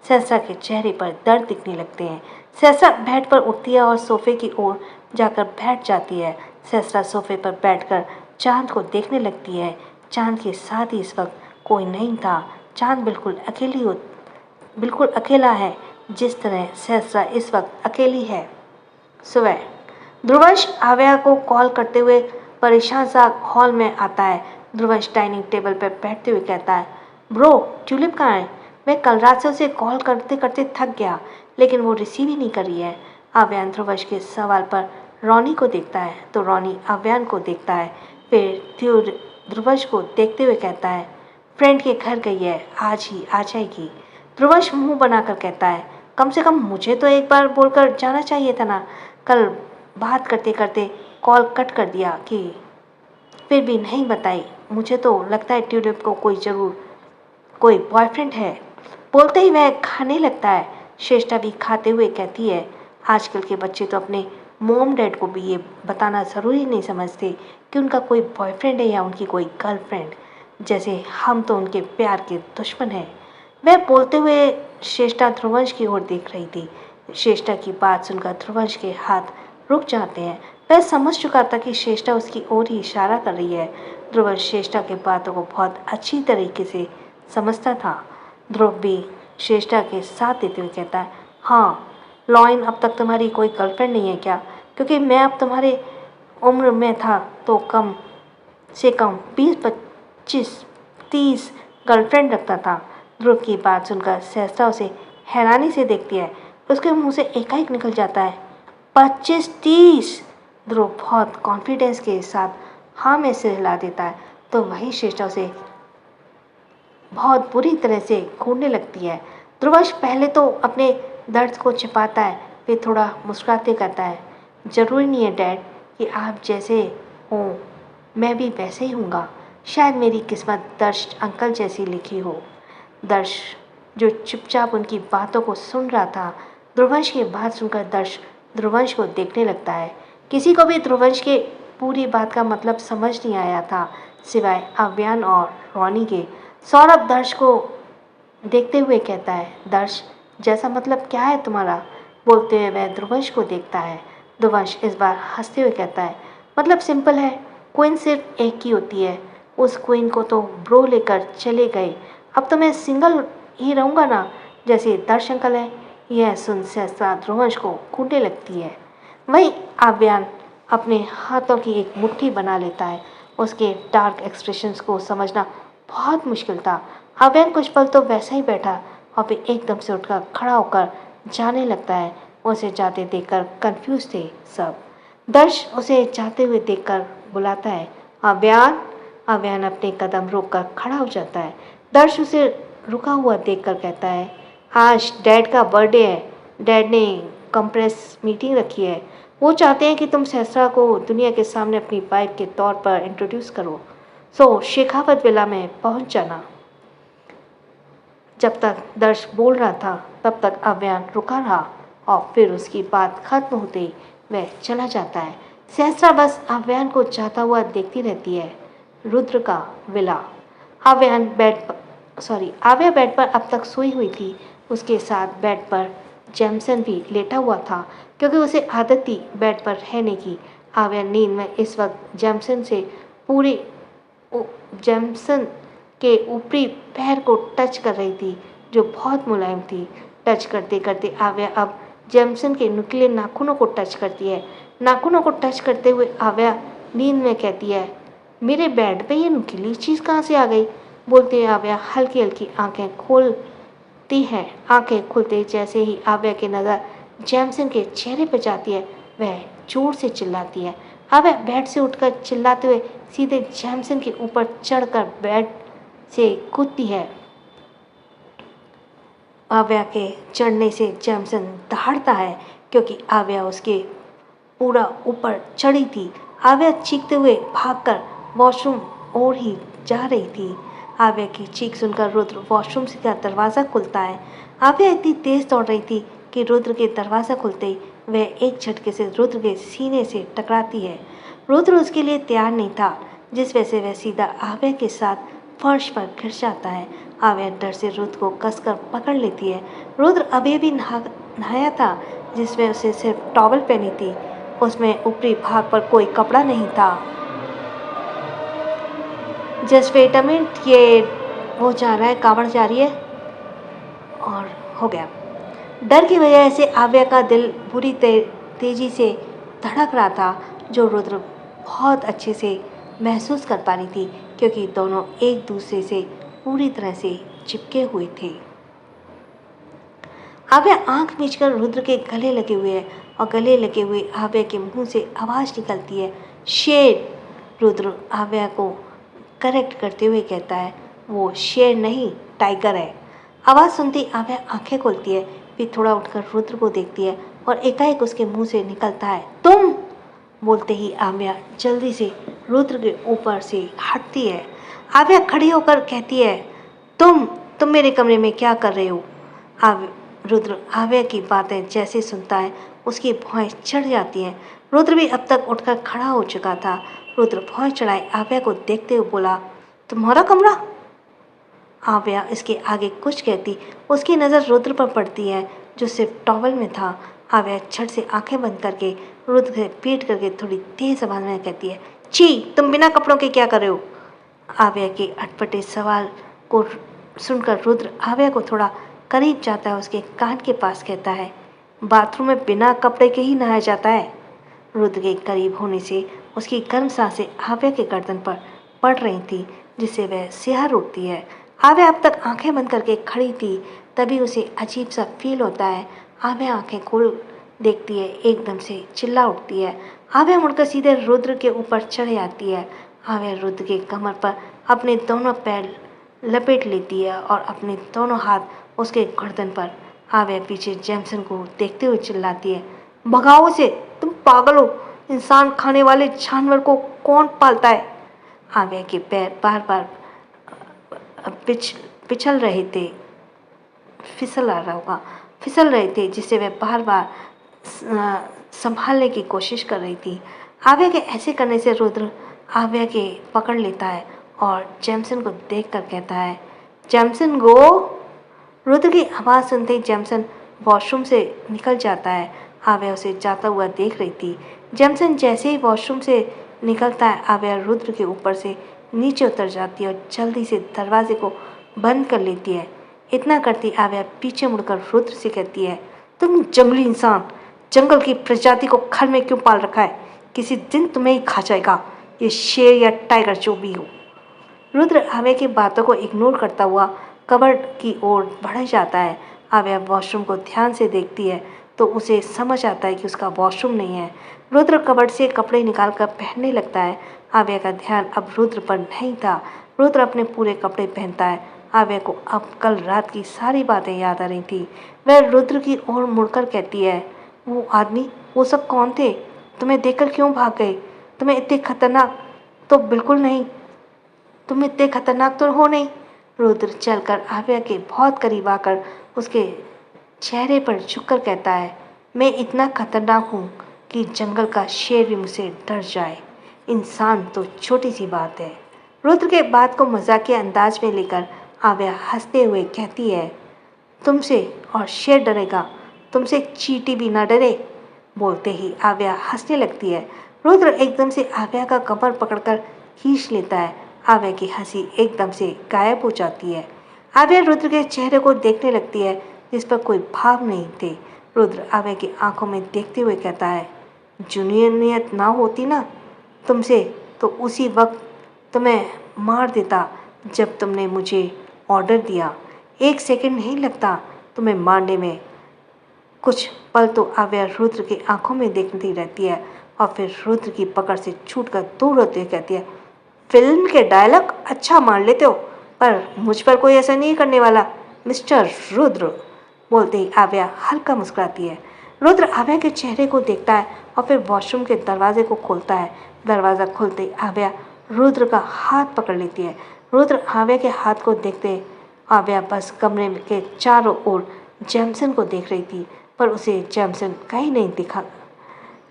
सहस्रा के चेहरे पर दर्द दिखने लगते हैं। सहस्रा बेड पर उठती है और सोफे की ओर जाकर बैठ जाती है। सहस्रा सोफे पर बैठकर चांद को देखने लगती है। चांद के साथ ही इस वक्त कोई नहीं था। चांद बिल्कुल अकेला है, जिस तरह सहस्रा इस वक्त अकेली है। सुबह ध्रुवंश आव्या को कॉल करते हुए परेशान सा हॉल में आता है। ध्रुवंश डाइनिंग टेबल पर बैठते हुए कहता है, ब्रो ट्यूलिप कहाँ है? मैं कल रात से उसे कॉल करते करते थक गया, लेकिन वो रिसीव ही नहीं कर रही है। आव्यान ध्रुवंश के सवाल पर रोनी को देखता है तो रोनी आव्यान को देखता है, फिर ध्रुवंश को देखते हुए कहता है, फ्रेंड के घर गई है, आज ही आ जाएगी। ध्रुवंश मुंह बनाकर कहता है, कम से कम मुझे तो एक बार बोलकर जाना चाहिए था ना। कल बात करते करते कॉल कट कर दिया कि फिर भी नहीं बताई। मुझे तो लगता है ट्यूलिप को कोई बॉयफ्रेंड है। बोलते ही वह खाने लगता है। श्रेष्ठा भी खाते हुए कहती है, आजकल के बच्चे तो अपने मॉम डैड को भी ये बताना ज़रूरी नहीं समझते कि उनका कोई बॉयफ्रेंड है या उनकी कोई गर्लफ्रेंड, जैसे हम तो उनके प्यार के दुश्मन हैं। वह बोलते हुए श्रेष्ठा ध्रुवंश की ओर देख रही थी। श्रेष्ठा की बात सुनकर ध्रुवंश के हाथ रुक जाते हैं। वह समझ चुका था कि श्रेष्ठा उसकी ओर ही इशारा कर रही है। ध्रुवंश श्रेष्ठा की बातों को बहुत अच्छी तरीके से समझता था। ध्रुव भी श्रेष्ठा के साथ देते हुए कहता है, हाँ लॉइन, अब तक तुम्हारी कोई गर्लफ्रेंड नहीं है क्या? क्योंकि मैं अब तुम्हारे उम्र में था तो कम से कम 20, 25, 30 गर्लफ्रेंड रखता था। ध्रुव की बात सुनकर सहस्रा उसे हैरानी से देखती है। उसके मुंह से एकाएक निकल जाता है, 25, 30। ध्रुव बहुत कॉन्फिडेंस के साथ हाँ में सिर हिला देता है तो वही श्रेष्ठा उसे बहुत बुरी तरह से घूरने लगती है। ध्रुवंश पहले तो अपने दर्द को छिपाता है, फिर थोड़ा मुस्कुराते कहता है, ज़रूरी नहीं है डैड कि आप जैसे हो मैं भी वैसे ही हूँगा। शायद मेरी किस्मत दर्श अंकल जैसी लिखी हो। दर्श जो चुपचाप उनकी बातों को सुन रहा था, ध्रुवंश की बात सुनकर दर्श ध्रुवंश को देखने लगता है। किसी को भी ध्रुवंश के पूरी बात का मतलब समझ नहीं आया था, सिवाय आव्यान और रोनी के। सौरभ दर्श को देखते हुए कहता है, दर्श जैसा मतलब क्या है तुम्हारा? बोलते हुए वह ध्रुवंश को देखता है। ध्रुवंश इस बार हंसते हुए कहता है, मतलब सिंपल है, क्वीन सिर्फ एक ही होती है। उस क्वीन को तो ब्रो लेकर चले गए, अब तो मैं सिंगल ही रहूँगा ना, जैसे दर्श अंकल है। यह सुन सहस्रा ध्रुवंश को कूटने लगती है। वही आव्यान अपने हाथों की एक मुट्ठी बना लेता है। उसके डार्क एक्सप्रेशंस को समझना बहुत मुश्किल था। आव्यान कुछ पल तो वैसा ही बैठा और फिर एकदम से उठकर खड़ा होकर जाने लगता है। उसे जाते देखकर कंफ्यूज थे सब। दर्श उसे जाते हुए देखकर बुलाता है, आव्यान। आव्यान अपने कदम रोककर खड़ा हो जाता है। दर्श उसे रुका हुआ देखकर कहता है, आज डैड का बर्थडे है, डैड ने कंप्रेस मीटिंग रखी है। वो चाहते हैं कि तुम सहस्रा को दुनिया के सामने अपनी वाइफ के तौर पर इंट्रोड्यूस करो। सो शेखावत विला में पहुंच जाना। जब तक दर्श बोल रहा था तब तक आव्यान रुका रहा और फिर उसकी बात खत्म होते ही वह चला जाता है। सहस्रा बस आव्यान को जाता हुआ देखती रहती है। रुद्र का विला। आव्या बेड पर अब तक सोई हुई थी। उसके साथ बेड पर जैमसन भी लेटा हुआ था, क्योंकि उसे आदत थी बेड पर रहने की। आव्या नींद में इस वक्त जैमसन के ऊपरी पैर को टच कर रही थी, जो बहुत मुलायम थी। टच करते करते आव्या अब जैमसन के नुकीले नाखूनों को टच करती है। नाखूनों को टच करते हुए आव्या नींद में कहती है, मेरे बेड पे ये नुकीली चीज़ कहाँ से आ गई? बोलते हुए आव्या हल्की हल्की आंखें खोलती है। आंखें खुलते जैसे ही आव्या की नज़र जैमसन के चेहरे पर जाती है, वह जोर से चिल्लाती है। आव्या बेड से उठकर चिल्लाते हुए सीधे जैमसन के ऊपर चढ़कर बेड से कूदती है। आव्या के चढ़ने से जैमसन दहाड़ता है, क्योंकि आव्या उसके पूरा ऊपर चढ़ी थी। आव्या चीखते हुए भागकर वॉशरूम ओर ही जा रही थी। आव्या की चीख सुनकर रुद्र वॉशरूम का दरवाज़ा खुलता है। आव्या इतनी तेज दौड़ रही थी कि रुद्र के दरवाज़ा खुलते ही वह एक झटके से रुद्र के सीने से टकराती है। रुद्र उसके लिए तैयार नहीं था, जिस वजह से वह सीधा आव्या के साथ फर्श पर गिर जाता है। आव्या डर से रुद्र को कसकर पकड़ लेती है। रुद्र अभी भी नहाया था, जिसमें उसे सिर्फ टॉवल पहनी थी। उसमें ऊपरी भाग पर कोई कपड़ा नहीं था। जस्ट वेट अ मिनट, ये वो जा रहा है, कावड़ जा रही है। और हो गया। डर की वजह से आव्या का दिल बुरी तेजी से धड़क रहा था, जो रुद्र बहुत अच्छे से महसूस कर पा रही थी, क्योंकि दोनों एक दूसरे से पूरी तरह से चिपके हुए थे। आव्या आंख मीचकर रुद्र के गले लगे हुए है, और गले लगे हुए आव्या के मुंह से आवाज निकलती है, शेर। रुद्र आव्या को करेक्ट करते हुए कहता है, वो शेर नहीं, टाइगर है। आवाज सुनती आव्या आंखें खोलती है, फिर थोड़ा उठकर रुद्र को देखती है, और एकाएक उसके मुंह से निकलता है, तुम। बोलते ही आव्या जल्दी से रुद्र के ऊपर से हटती है। आव्या खड़ी होकर कहती है, तुम मेरे कमरे में क्या कर रहे हो? रुद्र आव्या की बातें जैसे सुनता है, उसकी भौहें चढ़ जाती हैं। रुद्र भी अब तक उठकर खड़ा हो चुका था। रुद्र भौहें चढ़ाए आव्या को देखते हुए बोला, तुम्हारा कमरा? आव्या इसके आगे कुछ कहती, उसकी नज़र रुद्र पर पड़ती है, जो सिर्फ टॉवल में था। आव्या झट से आंखें बंद करके रुद्र से पीट करके थोड़ी तेज आवाज में कहती है, छी, तुम बिना कपड़ों के क्या कर रहे हो? आव्या के अटपटे सवाल को सुनकर रुद्र आव्या को थोड़ा करीब जाता है, उसके कान के पास कहता है, बाथरूम में बिना कपड़े के ही नहाया जाता है। रुद्र के करीब होने से उसकी गर्म सांसें आव्या के गर्दन पर पड़ रही थी, जिससे वह सिहर उठती है। आव्या अब तक आंखें बंद करके खड़ी थी, तभी उसे अजीब सा फील होता है। आव्या आंखें खोल देखती है, एकदम से चिल्ला उठती है। आव्या मुड़कर सीधे रुद्र के ऊपर चढ़ जाती है। आव्या रुद्र के कमर पर अपने दोनों पैर लपेट लेती है और अपने दोनों हाथ उसके गर्दन पर। आव्या पीछे जैमसन को देखते हुए चिल्लाती है, भगाओ उसे, तुम पागल हो, इंसान खाने वाले जानवर को कौन पालता है? आव्या के पैर बार बार फिसल रहे थे, जिससे वह बार बार संभालने की कोशिश कर रही थी। आव्या के ऐसे करने से रुद्र आव्या के पकड़ लेता है और जैमसन को देखकर कहता है, जैमसन गो। रुद्र की आवाज़ सुनते ही जैमसन वॉशरूम से निकल जाता है। आव्या उसे जाता हुआ देख रही थी। जैमसन जैसे ही वॉशरूम से निकलता है, आव्या रुद्र के ऊपर से नीचे उतर जाती है और जल्दी से दरवाजे को बंद कर लेती है। इतना करती आव्या पीछे मुड़कर रुद्र से कहती है, तुम जंगली इंसान, जंगल की प्रजाति को घर में क्यों पाल रखा है? किसी दिन तुम्हें ही खा जाएगा, ये शेर या टाइगर जो भी हो। रुद्र आव्या की बातों को इग्नोर करता हुआ कबर्ड की ओर बढ़ जाता है। आव्या वॉशरूम को ध्यान से देखती है तो उसे समझ आता है कि उसका वॉशरूम नहीं है। रुद्र कबर्ड से कपड़े निकालकर पहनने लगता है। आव्या का ध्यान अब रुद्र पर नहीं था। रुद्र अपने पूरे कपड़े पहनता है। आव्या को अब कल रात की सारी बातें याद आ रही थी। वह रुद्र की ओर मुड़कर कहती है, वो आदमी, वो सब कौन थे? तुम्हें देखकर क्यों भाग गए? तुम्हें इतने खतरनाक तो बिल्कुल नहीं, तुम इतने खतरनाक तो हो नहीं। रुद्र चलकर आव्या के बहुत करीब आकर उसके चेहरे पर झुककर कहता है, मैं इतना खतरनाक हूँ कि जंगल का शेर भी मुझसे डर जाए। इंसान तो छोटी सी बात है। रुद्र के बात को मजाकिया अंदाज में लेकर आव्या हंसते हुए कहती है, तुमसे और शेर डरेगा, तुमसे चींटी भी ना डरे। बोलते ही आव्या हंसने लगती है। रुद्र एकदम से आव्या का कमर पकड़कर खींच लेता है। आव्या की हंसी एकदम से गायब हो जाती है। आव्या रुद्र के चेहरे को देखने लगती है, जिस पर कोई भाव नहीं थे। रुद्र आव्या की आंखों में देखते हुए कहता है, जुनियत ना होती ना तुमसे तो उसी वक्त तुम्हें मार देता जब तुमने मुझे ऑर्डर दिया। 1 सेकंड नहीं लगता तुम्हें मारने में। कुछ पल तो आव्या रुद्र की आंखों में देखती रहती है और फिर रुद्र की पकड़ से छूटकर दूर होते हुए कहती है, फिल्म के डायलॉग अच्छा मार लेते हो, पर मुझ पर कोई ऐसा नहीं करने वाला मिस्टर रुद्र। बोलते ही आव्या हल्का मुस्कुराती है। रुद्र आव्या के चेहरे को देखता है और फिर वॉशरूम के दरवाजे को खोलता है। दरवाज़ा खुलते ही आव्या रुद्र का हाथ पकड़ लेती है। रुद्र आव्या के हाथ को देखते आव्या बस कमरे के चारों ओर जैमसन को देख रही थी, पर उसे जैमसन कहीं नहीं दिखा।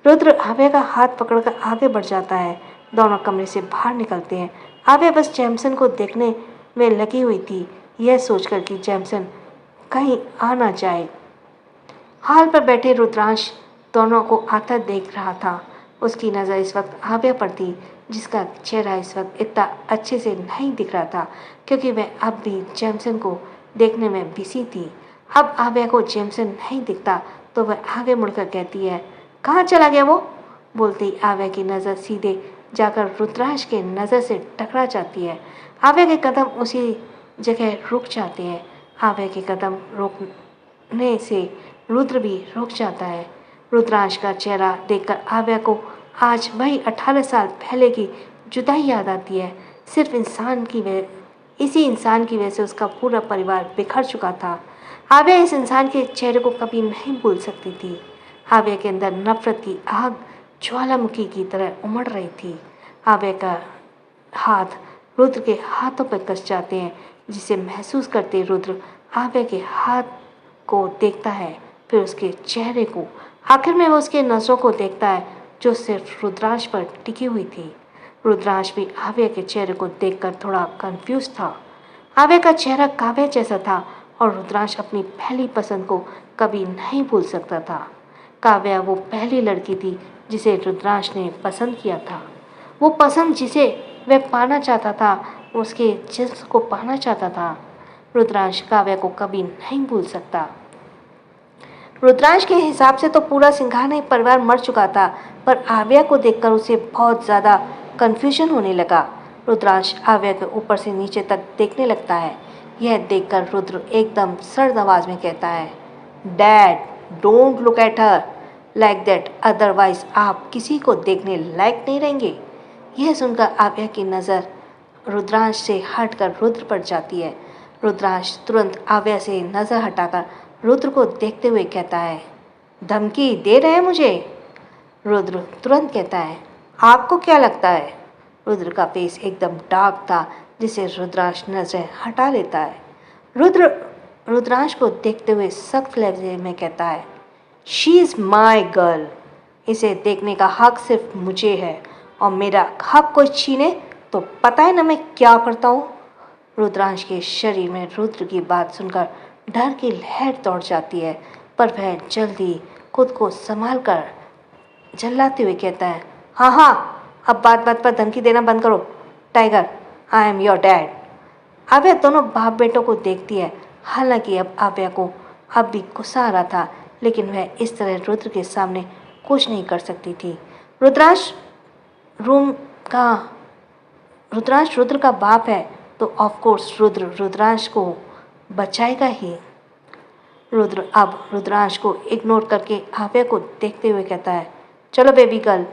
रुद्र आव्या का हाथ पकड़कर आगे बढ़ जाता है। दोनों कमरे से बाहर निकलते हैं। आव्या बस जैमसन को देखने में लगी हुई थी, यह सोचकर कि जैमसन कहीं आ ना जाए। हाल पर बैठे रुद्रांश दोनों को आता देख रहा था। उसकी नज़र इस वक्त आव्या पर थी, जिसका चेहरा इस वक्त इतना अच्छे से नहीं दिख रहा था क्योंकि वह अब भी जेमसन को देखने में बिजी थी। अब आव्या को जेमसन नहीं दिखता तो वह आगे मुड़कर कहती है, कहाँ चला गया वो? बोलते ही आव्या की नज़र सीधे जाकर रुद्रांश के नज़र से टकरा जाती है। आव्या के कदम उसी जगह रुक जाते हैं। आव्या के कदम रुकने से रुद्र भी रुक जाता है। रुद्रांश का चेहरा देखकर आव्या को आज वही 18 साल पहले की जुदाई याद आती है। सिर्फ इसी इंसान की वजह से उसका पूरा परिवार बिखर चुका था। आव्या इस इंसान के चेहरे को कभी नहीं भूल सकती थी। आव्या के अंदर नफरत की आग ज्वालामुखी की तरह उमड़ रही थी। आव्या का हाथ रुद्र के हाथों पर कस जाते हैं, जिसे महसूस करते रुद्र आव्या के हाथ को देखता है, फिर उसके चेहरे को। आखिर में वो उसके नज़रों को देखता है जो सिर्फ रुद्रांश पर टिकी हुई थी। रुद्रांश भी आव्या के चेहरे को देखकर थोड़ा कंफ्यूज था। आव्या का चेहरा काव्या जैसा था और रुद्रांश अपनी पहली पसंद को कभी नहीं भूल सकता था। काव्या वो पहली लड़की थी जिसे रुद्रांश ने पसंद किया था। वो पसंद जिसे वह पाना चाहता था, उसके जिस्म को पाना चाहता था। रुद्रांश काव्या को कभी नहीं भूल सकता। रुद्रांश के हिसाब से तो पूरा सिंघानिया परिवार मर चुका था, पर आव्या को देखकर उसे बहुत ज़्यादा कन्फ्यूजन होने लगा। रुद्रांश आव्या के ऊपर से नीचे तक देखने लगता है। यह देखकर रुद्र एकदम सर्द आवाज में कहता है, dad, don't look at her like that, otherwise आप किसी को देखने लायक नहीं रहेंगे। यह सुनकर आव्या की नज़र रुद्रांश से हटकर रुद्र पर जाती है। रुद्रांश तुरंत आव्या से नज़र हटाकर रुद्र को देखते हुए कहता है, धमकी दे रहे हैं मुझे? रुद्र तुरंत कहता है, आपको क्या लगता है? रुद्र का फेस एकदम डार्क था, जिसे रुद्रांश नजरें हटा लेता है। रुद्र रुद्रांश को देखते हुए सख्त लहजे में कहता है, शी इज़ माई गर्ल। इसे देखने का हक सिर्फ मुझे है और मेरा हक कोई छीने तो पता है ना मैं क्या करता हूँ। रुद्रांश के शरीर में रुद्र की बात सुनकर डर की लहर दौड़ जाती है, पर वह जल्दी खुद को संभाल कर झल्लाते हुए कहता है, हाँ हाँ, अब बात बात पर धमकी देना बंद करो। Tiger, I am your dad. आव्या दोनों बाप बेटों को देखती है। हालांकि अब आव्या को अब भी गुस्सा आ रहा था, लेकिन वह इस तरह रुद्र के सामने कुछ नहीं कर सकती थी। रुद्रांश रुद्र का बाप है तो ऑफकोर्स रुद्र रुद्रांश को बचाएगा ही। रुद्र अब रुद्रांश को इग्नोर करके आव्या को देखते हुए कहता है, चलो बेबी गर्ल।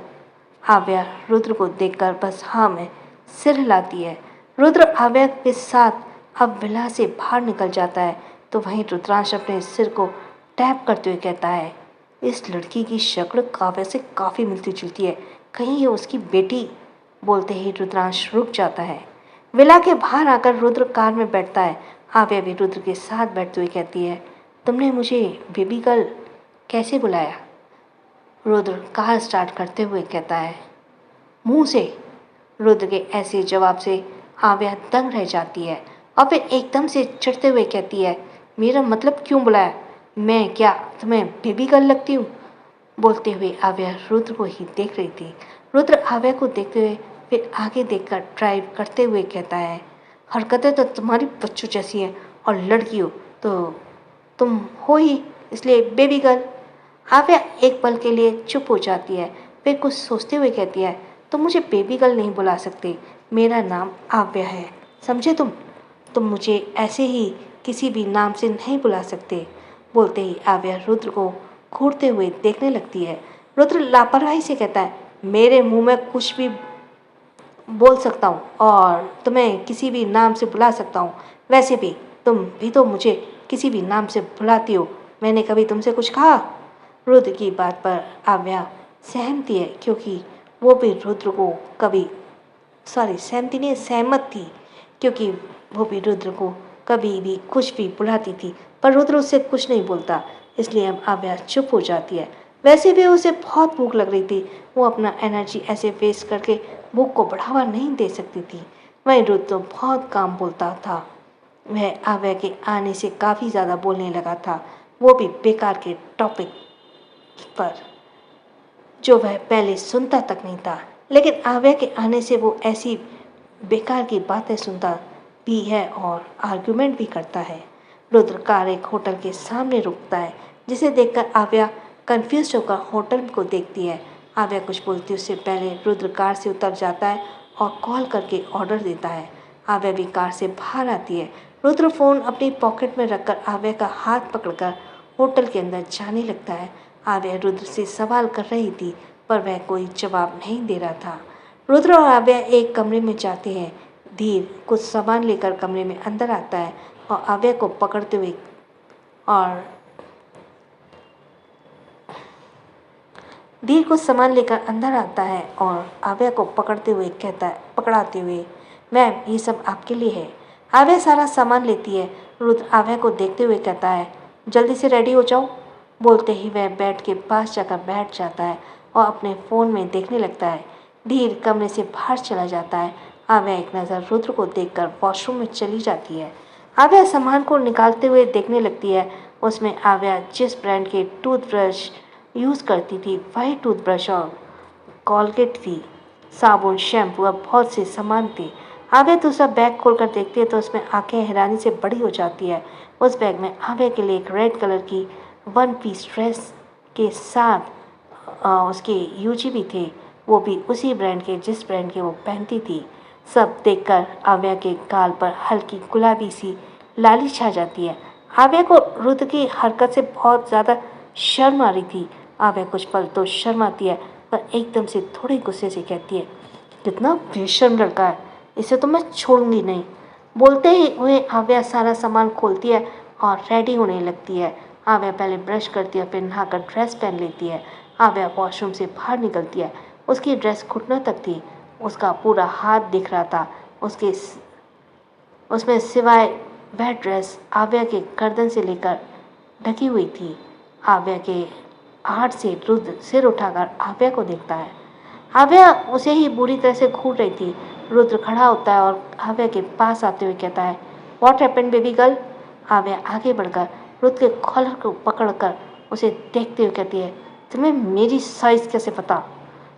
आव्या रुद्र को देखकर बस हाँ में सिर हिलाती है। रुद्र आव्या के साथ अब विला से बाहर निकल जाता है, तो वहीं रुद्रांश अपने सिर को टैप करते हुए कहता है, इस लड़की की शक्ल काव्या से काफ़ी मिलती जुलती है, कहीं ये उसकी बेटी? बोलते ही रुद्रांश रुक जाता है। विला के बाहर आकर रुद्र कार में बैठता है। आव्या भी रुद्र के साथ बैठते हुए कहती है, तुमने मुझे बेबी गर्ल कैसे बुलाया? रुद्र कार स्टार्ट करते हुए कहता है, मुंह से। रुद्र के ऐसे जवाब से आव्या दंग रह जाती है और फिर एकदम से चिढ़ते हुए कहती है, मेरा मतलब क्यों बुलाया? मैं क्या तुम्हें बेबी गर्ल लगती हूँ? बोलते हुए आव्या रुद्र को ही देख रही थी। रुद्र आव्या को देखते हुए फिर आगे देखकर ड्राइव करते हुए कहता है, हरकतें तो तुम्हारी बच्चों जैसी हैं और लड़की हो तो तुम हो ही, इसलिए बेबी गर्ल। आव्या एक पल के लिए चुप हो जाती है, फिर कुछ सोचते हुए कहती है, तुम मुझे बेबी गर्ल नहीं बुला सकते, मेरा नाम आव्या है, समझे तुम मुझे ऐसे ही किसी भी नाम से नहीं बुला सकते। बोलते ही आव्या रुद्र को घूरते हुए देखने लगती है। रुद्र लापरवाही से कहता है, मेरे मुंह में कुछ भी बोल सकता हूँ और तुम्हें किसी भी नाम से बुला सकता हूँ। वैसे भी तुम भी तो मुझे किसी भी नाम से बुलाती हो, मैंने कभी तुमसे कुछ कहा? रुद्र की बात पर आव्या सहमति है, क्योंकि वो भी रुद्र को सहमति नहीं, सहमत थी, क्योंकि वो भी रुद्र को कभी भी कुछ भी बुलाती थी, पर रुद्र उससे कुछ नहीं बोलता, इसलिए अब आव्या चुप हो जाती है। वैसे भी उसे बहुत भूख लग रही थी, वो अपना एनर्जी ऐसे वेस्ट करके भूख को बढ़ावा नहीं दे सकती थी। वहीं रुद्र तो बहुत काम बोलता था। वह आव्या के आने से काफ़ी ज़्यादा बोलने लगा था, वो भी बेकार के टॉपिक पर, जो वह पहले सुनता तक नहीं था। लेकिन आव्या के आने से वो ऐसी बेकार की बातें सुनता भी है और आर्गुमेंट भी करता है। रुद्र कार एक होटल के सामने रुकता है, जिसे देखकर आव्या कंफ्यूज होकर होटल को देखती है। आव्या कुछ बोलती उससे पहले रुद्र कार से उतर जाता है और कॉल करके ऑर्डर देता है। आव्या भी कार से बाहर आती है। रुद्र फ़ोन अपनी पॉकेट में रखकर आव्या का हाथ पकड़कर होटल के अंदर जाने लगता है। आव्या रुद्र से सवाल कर रही थी, पर वह कोई जवाब नहीं दे रहा था। रुद्र और आव्या एक कमरे में जाते हैं। धीर कुछ सामान लेकर कमरे में अंदर आता है और आव्या को पकड़ते हुए और धीर कुछ सामान लेकर अंदर आता है और आव्या को पकड़ाते हुए, मैम ये सब आपके लिए है। आव्या सारा सामान लेती है। रुद्र आव्या को देखते हुए कहता है, जल्दी से रेडी हो जाओ। बोलते ही वह बेड के पास जाकर बैठ जाता है और अपने फ़ोन में देखने लगता है। धीर कमरे से बाहर चला जाता है। आव्या एक नज़र रुद्र को देखकर वॉशरूम में चली जाती है। आव्या सामान को निकालते हुए देखने लगती है। उसमें आव्या जिस ब्रांड के टूथब्रश यूज़ करती थी वही टूथब्रश और कॉलगेट थी, साबुन, शैम्पू और बहुत से सामान थे। आव्या दूसरा बैग खोलकर देखती है तो उसमें आंखें हैरानी से बड़ी हो जाती है। उस बैग में आव्या के लिए एक रेड कलर की वन पीस ड्रेस के साथ उसके यूजी भी थे, वो भी उसी ब्रांड के जिस ब्रांड के वो पहनती थी। सब देखकर आव्या के गाल पर हल्की गुलाबी सी लाली छा जाती है। आव्या को रुद्र की हरकत से बहुत ज़्यादा शर्म आ रही थी। आव्या कुछ पल तो शर्माती है, पर एकदम से थोड़े गुस्से से कहती है, कितना बेशर्म लड़का है, इसे तो मैं छोड़ूंगी नहीं। बोलते ही हुए आव्या सारा सामान खोलती है और रेडी होने लगती है। आव्या पहले ब्रश करती है, फिर नहाकर ड्रेस पहन लेती है। आव्या वॉशरूम से बाहर निकलती है। उसकी ड्रेस घुटनों तक थी, उसका पूरा हाथ दिख रहा था। उसमें सिवाय वह ड्रेस आव्या के गर्दन से लेकर ढकी हुई थी। आव्या के हाथ से रुद्र सिर उठाकर आव्या को देखता है। आव्या उसे ही बुरी तरह से घूर रही थी। रुद्र खड़ा होता है और आव्या के पास आते हुए कहता है, व्हाट हैपेंड बेबी गर्ल। आव्या आगे बढ़कर रुद्र के कॉलर को पकड़कर उसे देखते हुए कहती है, तुम्हें मेरी साइज़ कैसे पता।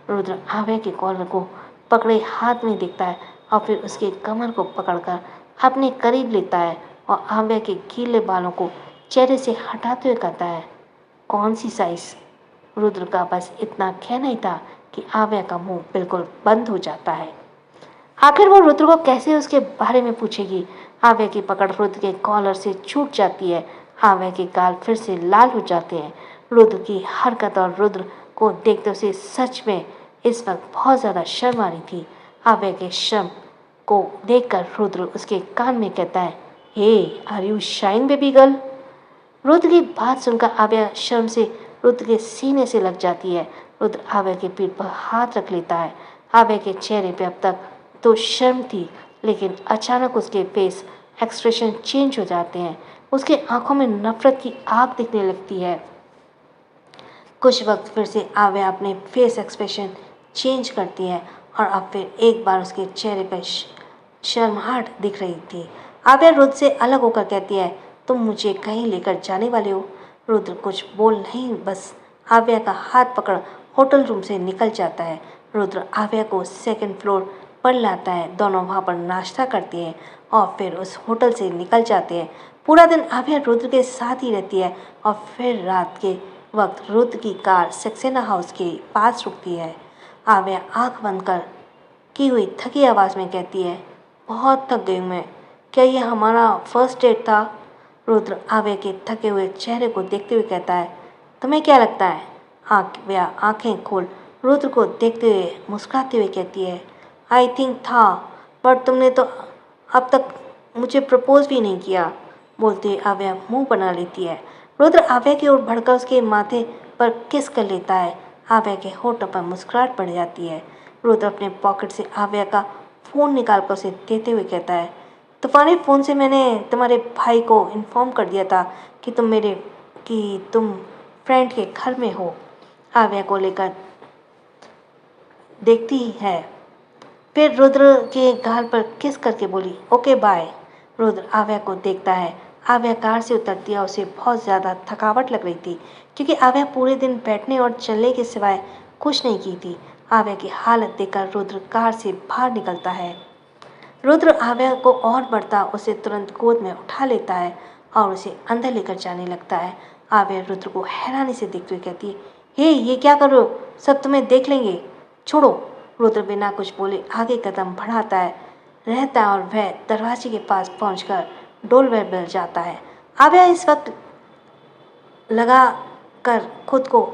रुद्र आव्या के कॉलर को पकड़े हाथ में देखता है और फिर उसके कमर को पकड़कर अपने करीब लेता है और आव्या के गीले बालों को चेहरे से हटाते हुए कहता है, कौन सी साइज़। रुद्र का बस इतना कहना ही था कि आव्या का मुंह बिल्कुल बंद हो जाता है। आखिर वो रुद्र को कैसे उसके बारे में पूछेगी। आव्या की पकड़ रुद्र के कॉलर से छूट जाती है। आव्या के गाल फिर से लाल हो जाते हैं। रुद्र की हरकत और रुद्र को देखते उसे सच में इस वक्त बहुत ज़्यादा शर्म आ रही थी। आव्या के शर्म को देखकर रुद्र उसके कान में कहता है, hey are you shine baby girl. Rudra की बात सुनकर आव्या शर्म से रुद्र के सीने से लग जाती है। रुद्र आव्या के पीठ पर हाथ रख लेता है। आव्या के चेहरे पे अब तक तो शर्म थी, लेकिन अचानक उसके फेस एक्सप्रेशन चेंज हो जाते हैं। उसके आंखों में नफरत की आग दिखने लगती है। कुछ वक्त फिर से आव्या अपने फेस एक्सप्रेशन चेंज करती है और अब फिर एक बार उसके चेहरे पर शर्माहट दिख रही थी। आव्या रुद्र से अलग होकर कहती है, तुम मुझे कहीं लेकर जाने वाले हो। रुद्र कुछ बोल नहीं, बस आव्या का हाथ पकड़ होटल रूम से निकल जाता है। रुद्र आव्या को सेकंड फ्लोर पर लाता है। दोनों वहाँ पर नाश्ता करते हैं और फिर उस होटल से निकल जाते हैं। पूरा दिन आव्या रुद्र के साथ ही रहती है और फिर रात के वक्त रुद्र की कार सक्सेना हाउस के पास रुकती है। आव्या आँख बंद कर की हुई थकी आवाज़ में कहती है, बहुत थक गई हूँ मैं, क्या ये हमारा फर्स्ट डेट था। रुद्र आव्या के थके हुए चेहरे को देखते हुए कहता है, तुम्हें क्या लगता है। आव्या आंखें खोल रुद्र को देखते हुए मुस्कुराते हुए कहती है, आई थिंक था, बट तुमने तो अब तक मुझे प्रपोज भी नहीं किया। बोलते हुए आव्या मुंह बना लेती है। रुद्र आव्या की ओर बढ़कर उसके माथे पर किस कर लेता है। आव्या के होठों पर मुस्कुराहट पड़ जाती है। रुद्र अपने पॉकेट से आव्या का फ़ोन निकालकर उसे देते हुए कहता है, तुम्हारे फ़ोन से मैंने तुम्हारे भाई को इन्फॉर्म कर दिया था कि तुम फ्रेंड के घर में हो। आव्या को लेकर देखती है फिर रुद्र के गाल पर किस करके बोली, ओके बाय। रुद्र आव्या को देखता है। आव्या कार से उतरती है। उसे बहुत ज़्यादा थकावट लग रही थी क्योंकि आव्या पूरे दिन बैठने और चलने के सिवाय कुछ नहीं की थी। आव्या की हालत देखकर रुद्र कार से बाहर निकलता है। रुद्र आव्या को और बढ़ता उसे तुरंत गोद में उठा लेता है और उसे अंदर लेकर जाने लगता है। आव्या रुद्र को हैरानी से देखते हुए कहती है, हे ये क्या कर रहे हो, सब तुम्हें देख लेंगे, छोड़ो। रुद्र बिना कुछ बोले आगे कदम बढ़ाता है रहता है और वह दरवाजे के पास पहुंचकर डोरबेल बज जाता है। आव्या इस वक्त लगा कर खुद को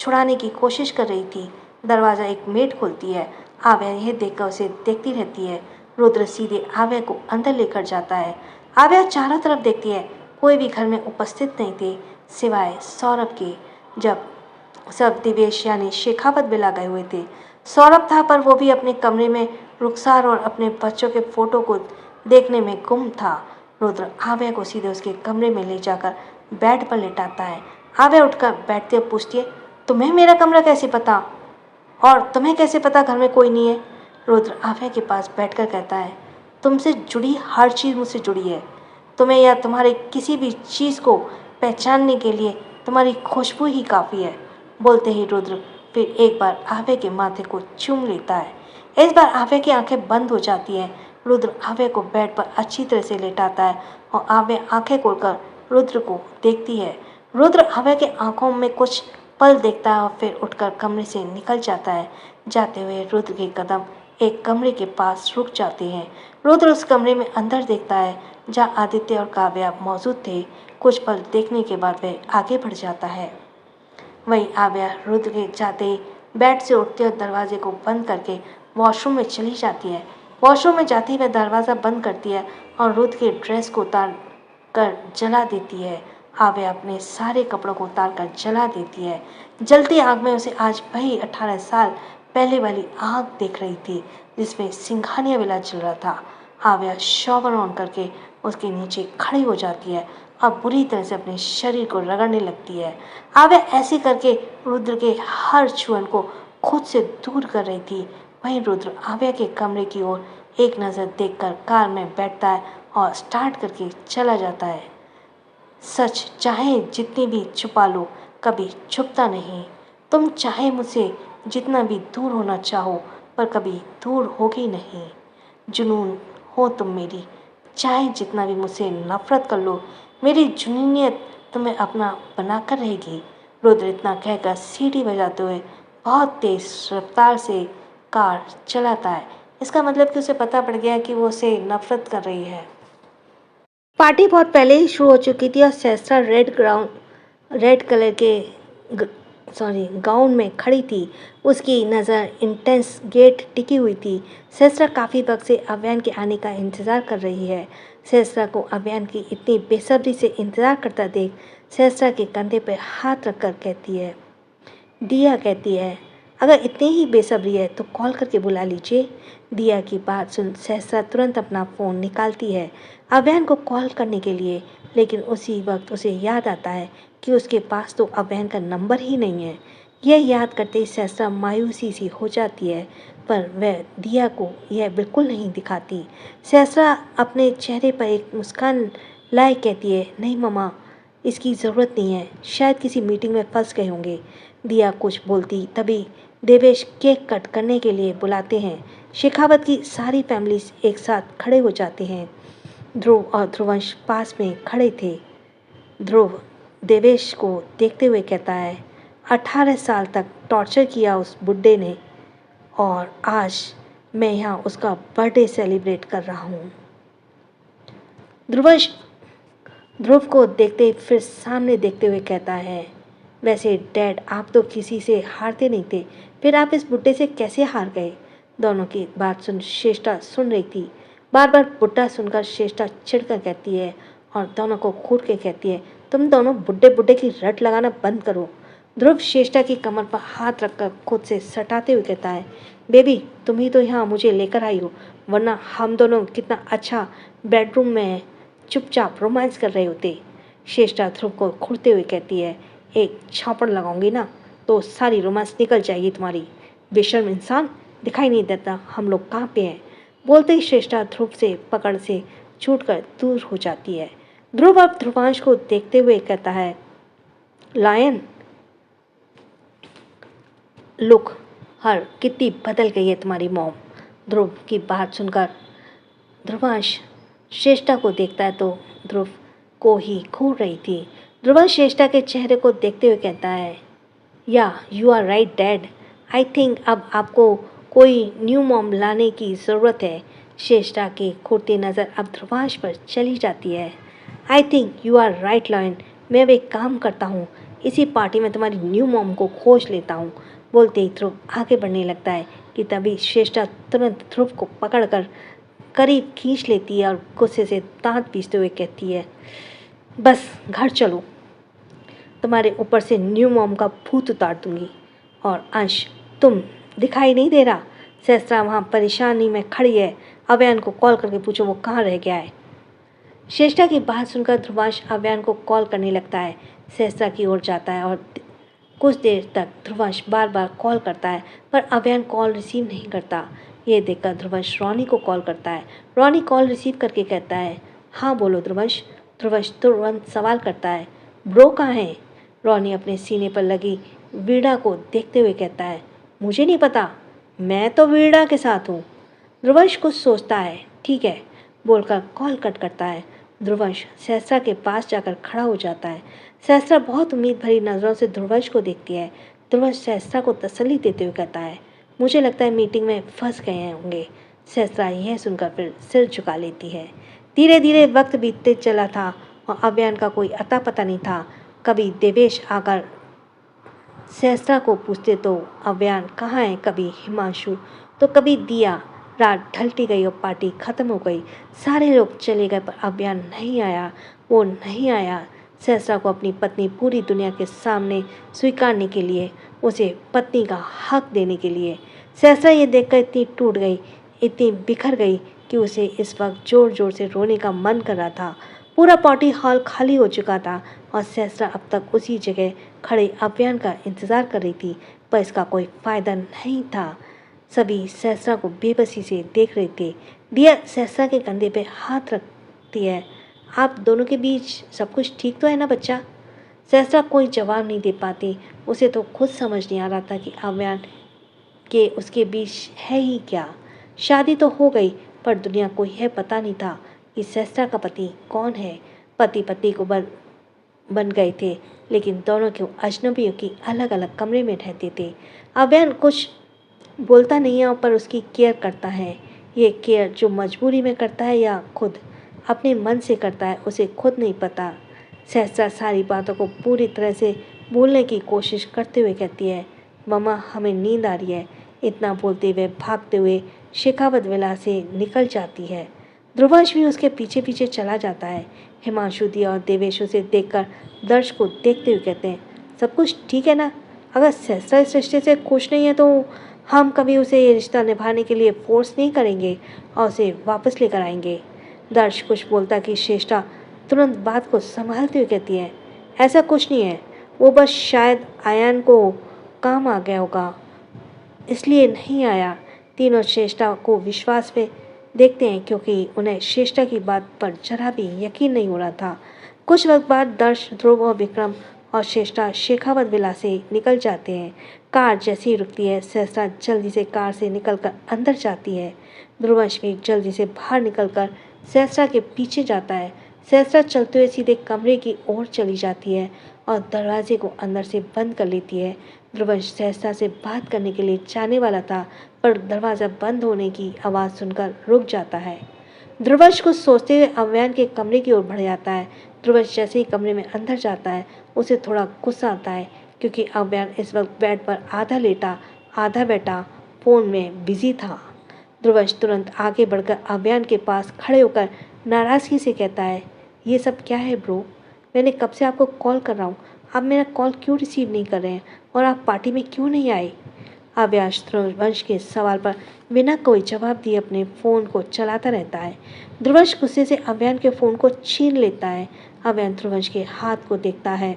छुड़ाने की कोशिश कर रही थी। दरवाज़ा एक मेड खोलती है। आव्या यह देखकर उसे देखती रहती है। रुद्र सीधे आव्या को अंदर लेकर जाता है। आव्या चारों तरफ देखती है, कोई भी घर में उपस्थित नहीं थे सिवाय सौरभ के। जब सब दिवेश यानी शेखावत बिला गए हुए थे। सौरभ था पर वो भी अपने कमरे में रुखसार और अपने बच्चों के फोटो को देखने में गुम था। रुद्र आव्या को सीधे उसके कमरे में ले जाकर बेड पर लेटाता है। आव्या उठकर बैठते हुए पूछती है, तुम्हें मेरा कमरा कैसे पता, और तुम्हें कैसे पता घर में कोई नहीं है। रुद्र आव्या के पास बैठकर कहता है, तुमसे जुड़ी हर चीज़ मुझसे जुड़ी है। तुम्हें या तुम्हारे किसी भी चीज़ को पहचानने के लिए तुम्हारी खुशबू ही काफ़ी है। बोलते ही रुद्र फिर एक बार आव्या के माथे को चूम लेता है। इस बार आव्या की आंखें बंद हो जाती हैं। रुद्र आव्या को बेड पर अच्छी तरह से लेटाता है और आव्या आंखें खोलकर रुद्र को देखती है। रुद्र आव्या के आंखों में कुछ पल देखता है और फिर उठकर कमरे से निकल जाता है। जाते हुए रुद्र के कदम एक कमरे के पास रुक जाते हैं। रुद्र उस कमरे में अंदर देखता है जहाँ आदित्य और काव्या मौजूद थे। कुछ पल देखने के बाद वह आगे बढ़ जाता है। वहीं आव्या रुद्र के जाते ही बेड से उठते और दरवाजे को बंद करके वॉशरूम में चली जाती है। वॉशरूम में जाते ही वह दरवाज़ा बंद करती है और रुद्र के ड्रेस को उतार कर जला देती है। आव्या अपने सारे कपड़ों को उतार कर जला देती है। जलती आग में उसे आज वही 18 साल पहले वाली आग देख रही थी जिसमें सिंघानिया विला चल रहा था। आव्या शॉवर ऑन करके उसके नीचे खड़ी हो जाती है और बुरी तरह से अपने शरीर को रगड़ने लगती है। आव्या ऐसे करके रुद्र के हर छुअन को खुद से दूर कर रही थी। वहीं रुद्र आव्या के कमरे की ओर एक नज़र देखकर कार में बैठता है और स्टार्ट करके चला जाता है। सच चाहे जितनी भी छुपा लो कभी छुपता नहीं। तुम चाहे मुझसे जितना भी दूर होना चाहो पर कभी दूर होगी नहीं। जुनून हो तुम मेरी, चाहे जितना भी मुझसे नफरत कर लो, मेरी जुनूनियत तुम्हें अपना बनाकर रहेगी। रुद्र इतना कहकर सीटी बजाते हुए बहुत तेज रफ्तार से कार चलाता है। इसका मतलब कि उसे पता पड़ गया कि वो उसे नफरत कर रही है। पार्टी बहुत पहले ही शुरू हो चुकी थी और सहस्त्रा रेड कलर के गाउन में खड़ी थी। उसकी नज़र इंटेंस गेट टिकी हुई थी। सहस्त्रा काफ़ी वक्त से अव्यान के आने का इंतज़ार कर रही है। सहस्त्रा को अव्यान की इतनी बेसब्री से इंतज़ार करता देख सहस्त्रा के कंधे पर हाथ रखकर कहती है, दिया कहती है, अगर इतनी ही बेसब्री है तो कॉल करके बुला लीजिए। दिया की बात सुन सहस्त्रा तुरंत अपना फ़ोन निकालती है अव्यान को कॉल करने के लिए, लेकिन उसी वक्त उसे याद आता है कि उसके पास तो अव्यान का नंबर ही नहीं है। यह याद करते ही सहस्त्रा मायूसी सी हो जाती है, पर वह दिया को यह बिल्कुल नहीं दिखाती। सहस्त्रा अपने चेहरे पर एक मुस्कान लाए कहती है, नहीं मम्मा, इसकी ज़रूरत नहीं है, शायद किसी मीटिंग में फंस गए होंगे। दिया कुछ बोलती तभी देवेश केक कट करने के लिए बुलाते हैं। शेखावत की सारी फैमिलीज एक साथ खड़े हो जाते हैं। ध्रुव और ध्रुवंश पास में खड़े थे। ध्रुव देवेश को देखते हुए कहता है, 18 साल तक टॉर्चर किया उस बुड्ढे ने और आज मैं यहाँ उसका बर्थडे सेलिब्रेट कर रहा हूँ। ध्रुव को देखते फिर सामने देखते हुए कहता है, वैसे डैड आप तो किसी से हारते नहीं थे, फिर आप इस बुड्ढे से कैसे हार गए। दोनों की बात सुन श्रेष्ठा सुन रही थी। बार बार बुड्ढा सुनकर श्रेष्ठा चिढ़कर कहती है और दोनों को घूर के कहती है, तुम दोनों बुड्ढे बुड्ढे की रट लगाना बंद करो। ध्रुव श्रेष्ठा की कमर पर हाथ रखकर खुद से सटाते हुए कहता है, बेबी तुम ही तो यहाँ मुझे लेकर आई हो, वरना हम दोनों कितना अच्छा बेडरूम में चुपचाप रोमांस कर रहे होते। श्रेष्ठा ध्रुव को घूरते हुए कहती है, एक छापड़ लगाऊंगी ना तो सारी रोमांस निकल जाएगी तुम्हारी। बेशर्म इंसान, दिखाई नहीं देता हम लोग कहाँ पे हैं। बोलते ही श्रेष्ठा ध्रुव से पकड़ से छूटकर दूर हो जाती है। ध्रुव अब ध्रुवांश को देखते हुए कहता है, लायन, लुक हर कितनी बदल गई है तुम्हारी मॉम। ध्रुव की बात सुनकर ध्रुवांश श्रेष्ठा को देखता है तो ध्रुव को ही घूर रही थी। ध्रुवांश श्रेष्ठा के चेहरे को देखते हुए कहता है, yeah you are right dad, I think अब आपको कोई न्यू मॉम लाने की ज़रूरत है। श्रेष्ठा की घूरती नज़र अब ध्रुवांश पर चली जाती है। I think you are right lion, मैं अब एक काम करता हूँ, इसी पार्टी में तुम्हारी न्यू मॉम को खोज लेता हूँ। बोलते ही ध्रुव आगे बढ़ने लगता है कि तभी श्रेष्ठा तुरंत ध्रुव को पकड़कर करीब खींच लेती है और गुस्से से दांत पीसते हुए कहती है, बस घर चलो, तुम्हारे ऊपर से न्यू मॉम का भूत उतार दूंगी। और अंश, तुम दिखाई नहीं दे रहा? सहस्त्रा वहाँ परेशानी में खड़ी है, अव्यान को कॉल करके पूछो वो कहाँ रह गया है। श्रेष्ठा की बात सुनकर ध्रुवांश अव्यान को कॉल करने लगता है। सहस्त्रा की ओर जाता है और कुछ देर तक ध्रुवांश बार बार कॉल करता है पर अव्यान कॉल रिसीव नहीं करता। ये देखकर ध्रुवंश रोनी को कॉल करता है। रोनी कॉल रिसीव करके कहता है, हाँ बोलो ध्रुवंश। ध्रुवंश तुरंत सवाल करता है, ब्रो कहाँ है? रोनी अपने सीने पर लगी वीणा को देखते हुए कहता है, मुझे नहीं पता, मैं तो वीणा के साथ हूँ। ध्रुवंश कुछ सोचता है, ठीक है बोलकर कॉल कट करता है। ध्रुवंश सहस्त्रा के पास जाकर खड़ा हो जाता है। सहस्त्रा बहुत उम्मीद भरी नज़रों से ध्रुवंश को देखती है। ध्रुवंश सहस्त्रा को तसल्ली देते हुए कहता है, मुझे लगता है मीटिंग में फंस गए होंगे। सहस्त्रा यह सुनकर फिर सिर झुका लेती है। धीरे धीरे वक्त बीतते चला था और अव्यान का कोई अता पता नहीं था। कभी देवेश आकर सहस्त्रा को पूछते तो अव्यान कहाँ है, कभी हिमांशु तो कभी दिया। रात ढलती गई और पार्टी खत्म हो गई। सारे लोग चले गए पर अव्यान नहीं आया, वो नहीं आया। सहस्त्रा को अपनी पत्नी पूरी दुनिया के सामने स्वीकारने के लिए, उसे पत्नी का हक देने के लिए। सहस्त्रा ये देखकर इतनी टूट गई, इतनी बिखर गई कि उसे इस वक्त ज़ोर ज़ोर से रोने का मन कर रहा था। पूरा पार्टी हॉल खाली हो चुका था और सहस्त्रा अब तक उसी जगह खड़े अव्यान का इंतज़ार कर रही थी, पर इसका कोई फ़ायदा नहीं था। सभी सहस्त्रा को बेबसी से देख रहे थे। दिया सहस्त्रा के कंधे पे हाथ रखती है, आप दोनों के बीच सब कुछ ठीक तो है ना बच्चा? सहस्त्रा कोई जवाब नहीं दे पाती। उसे तो खुद समझ नहीं आ रहा था कि अव्यान के उसके बीच है ही क्या। शादी तो हो गई पर दुनिया को यह पता नहीं था कि सहस्त्रा का पति कौन है। पति पत्नी को बन गए थे लेकिन दोनों क्यों अजनबियों की अलग अलग कमरे में रहते थे। अव्यान कुछ बोलता नहीं है पर उसकी केयर करता है। ये केयर जो मजबूरी में करता है या खुद अपने मन से करता है उसे खुद नहीं पता। सहस्त्रा सारी बातों को पूरी तरह से भूलने की कोशिश करते हुए कहती है, मम्मा हमें नींद आ रही है। इतना बोलते हुए भागते हुए शेखावत विला से निकल जाती है। ध्रुवंश भी उसके पीछे पीछे चला जाता है। हिमांशु, दिया और देवेश उसे देखकर दर्श को देखते हुए कहते हैं, सब कुछ ठीक है ना? अगर सहस्त्रा इस रिश्ते से खुश नहीं है तो हम कभी उसे ये रिश्ता निभाने के लिए फोर्स नहीं करेंगे और उसे वापस लेकर आएंगे। दर्श कुछ बोलता कि श्रेष्ठा तुरंत बात को संभालते हुए कहती है, ऐसा कुछ नहीं है, वो बस शायद आयान को काम आ गया होगा इसलिए नहीं आया। तीनों श्रेष्ठा को विश्वास में देखते हैं क्योंकि उन्हें श्रेष्ठा की बात पर जरा भी यकीन नहीं हो रहा था। कुछ वक्त बाद दर्श, ध्रुव और विक्रम और श्रेष्ठा शेखावत विला से निकल जाते हैं। कार जैसे ही रुकती है सहस्त्रा जल्दी से कार से निकलकर अंदर जाती है। ध्रुवंश भी जल्दी से बाहर निकलकर सहस्त्रा के पीछे जाता है। सहस्त्रा चलते हुए सीधे कमरे की ओर चली जाती है और दरवाजे को अंदर से बंद कर लेती है। ध्रुवंश सहस्त्रा से बात करने के लिए जाने वाला था पर दरवाज़ा बंद होने की आवाज़ सुनकर रुक जाता है। ध्रुवंश कुछ सोचते हुए अव्यान के कमरे की ओर बढ़ जाता है। ध्रुवंश जैसे ही कमरे में अंदर जाता है उसे थोड़ा गुस्सा आता है क्योंकि अव्यान इस वक्त बेड पर आधा लेटा आधा बैठा फ़ोन में बिजी था। ध्रुवंश तुरंत आगे बढ़कर अव्यान के पास खड़े होकर नाराज़गी से कहता है, ये सब क्या है ब्रो? मैंने कब से आपको कॉल कर रहा हूँ, आप मेरा कॉल क्यों रिसीव नहीं कर रहे हैं और आप पार्टी में क्यों नहीं आए? अव्याश ध्रुवंश के सवाल पर बिना कोई जवाब दिए अपने फ़ोन को चलाता रहता है। ध्रुवंश गुस्से से अव्यान के फ़ोन को छीन लेता है। अव्यान ध्रुवंश के हाथ को देखता है।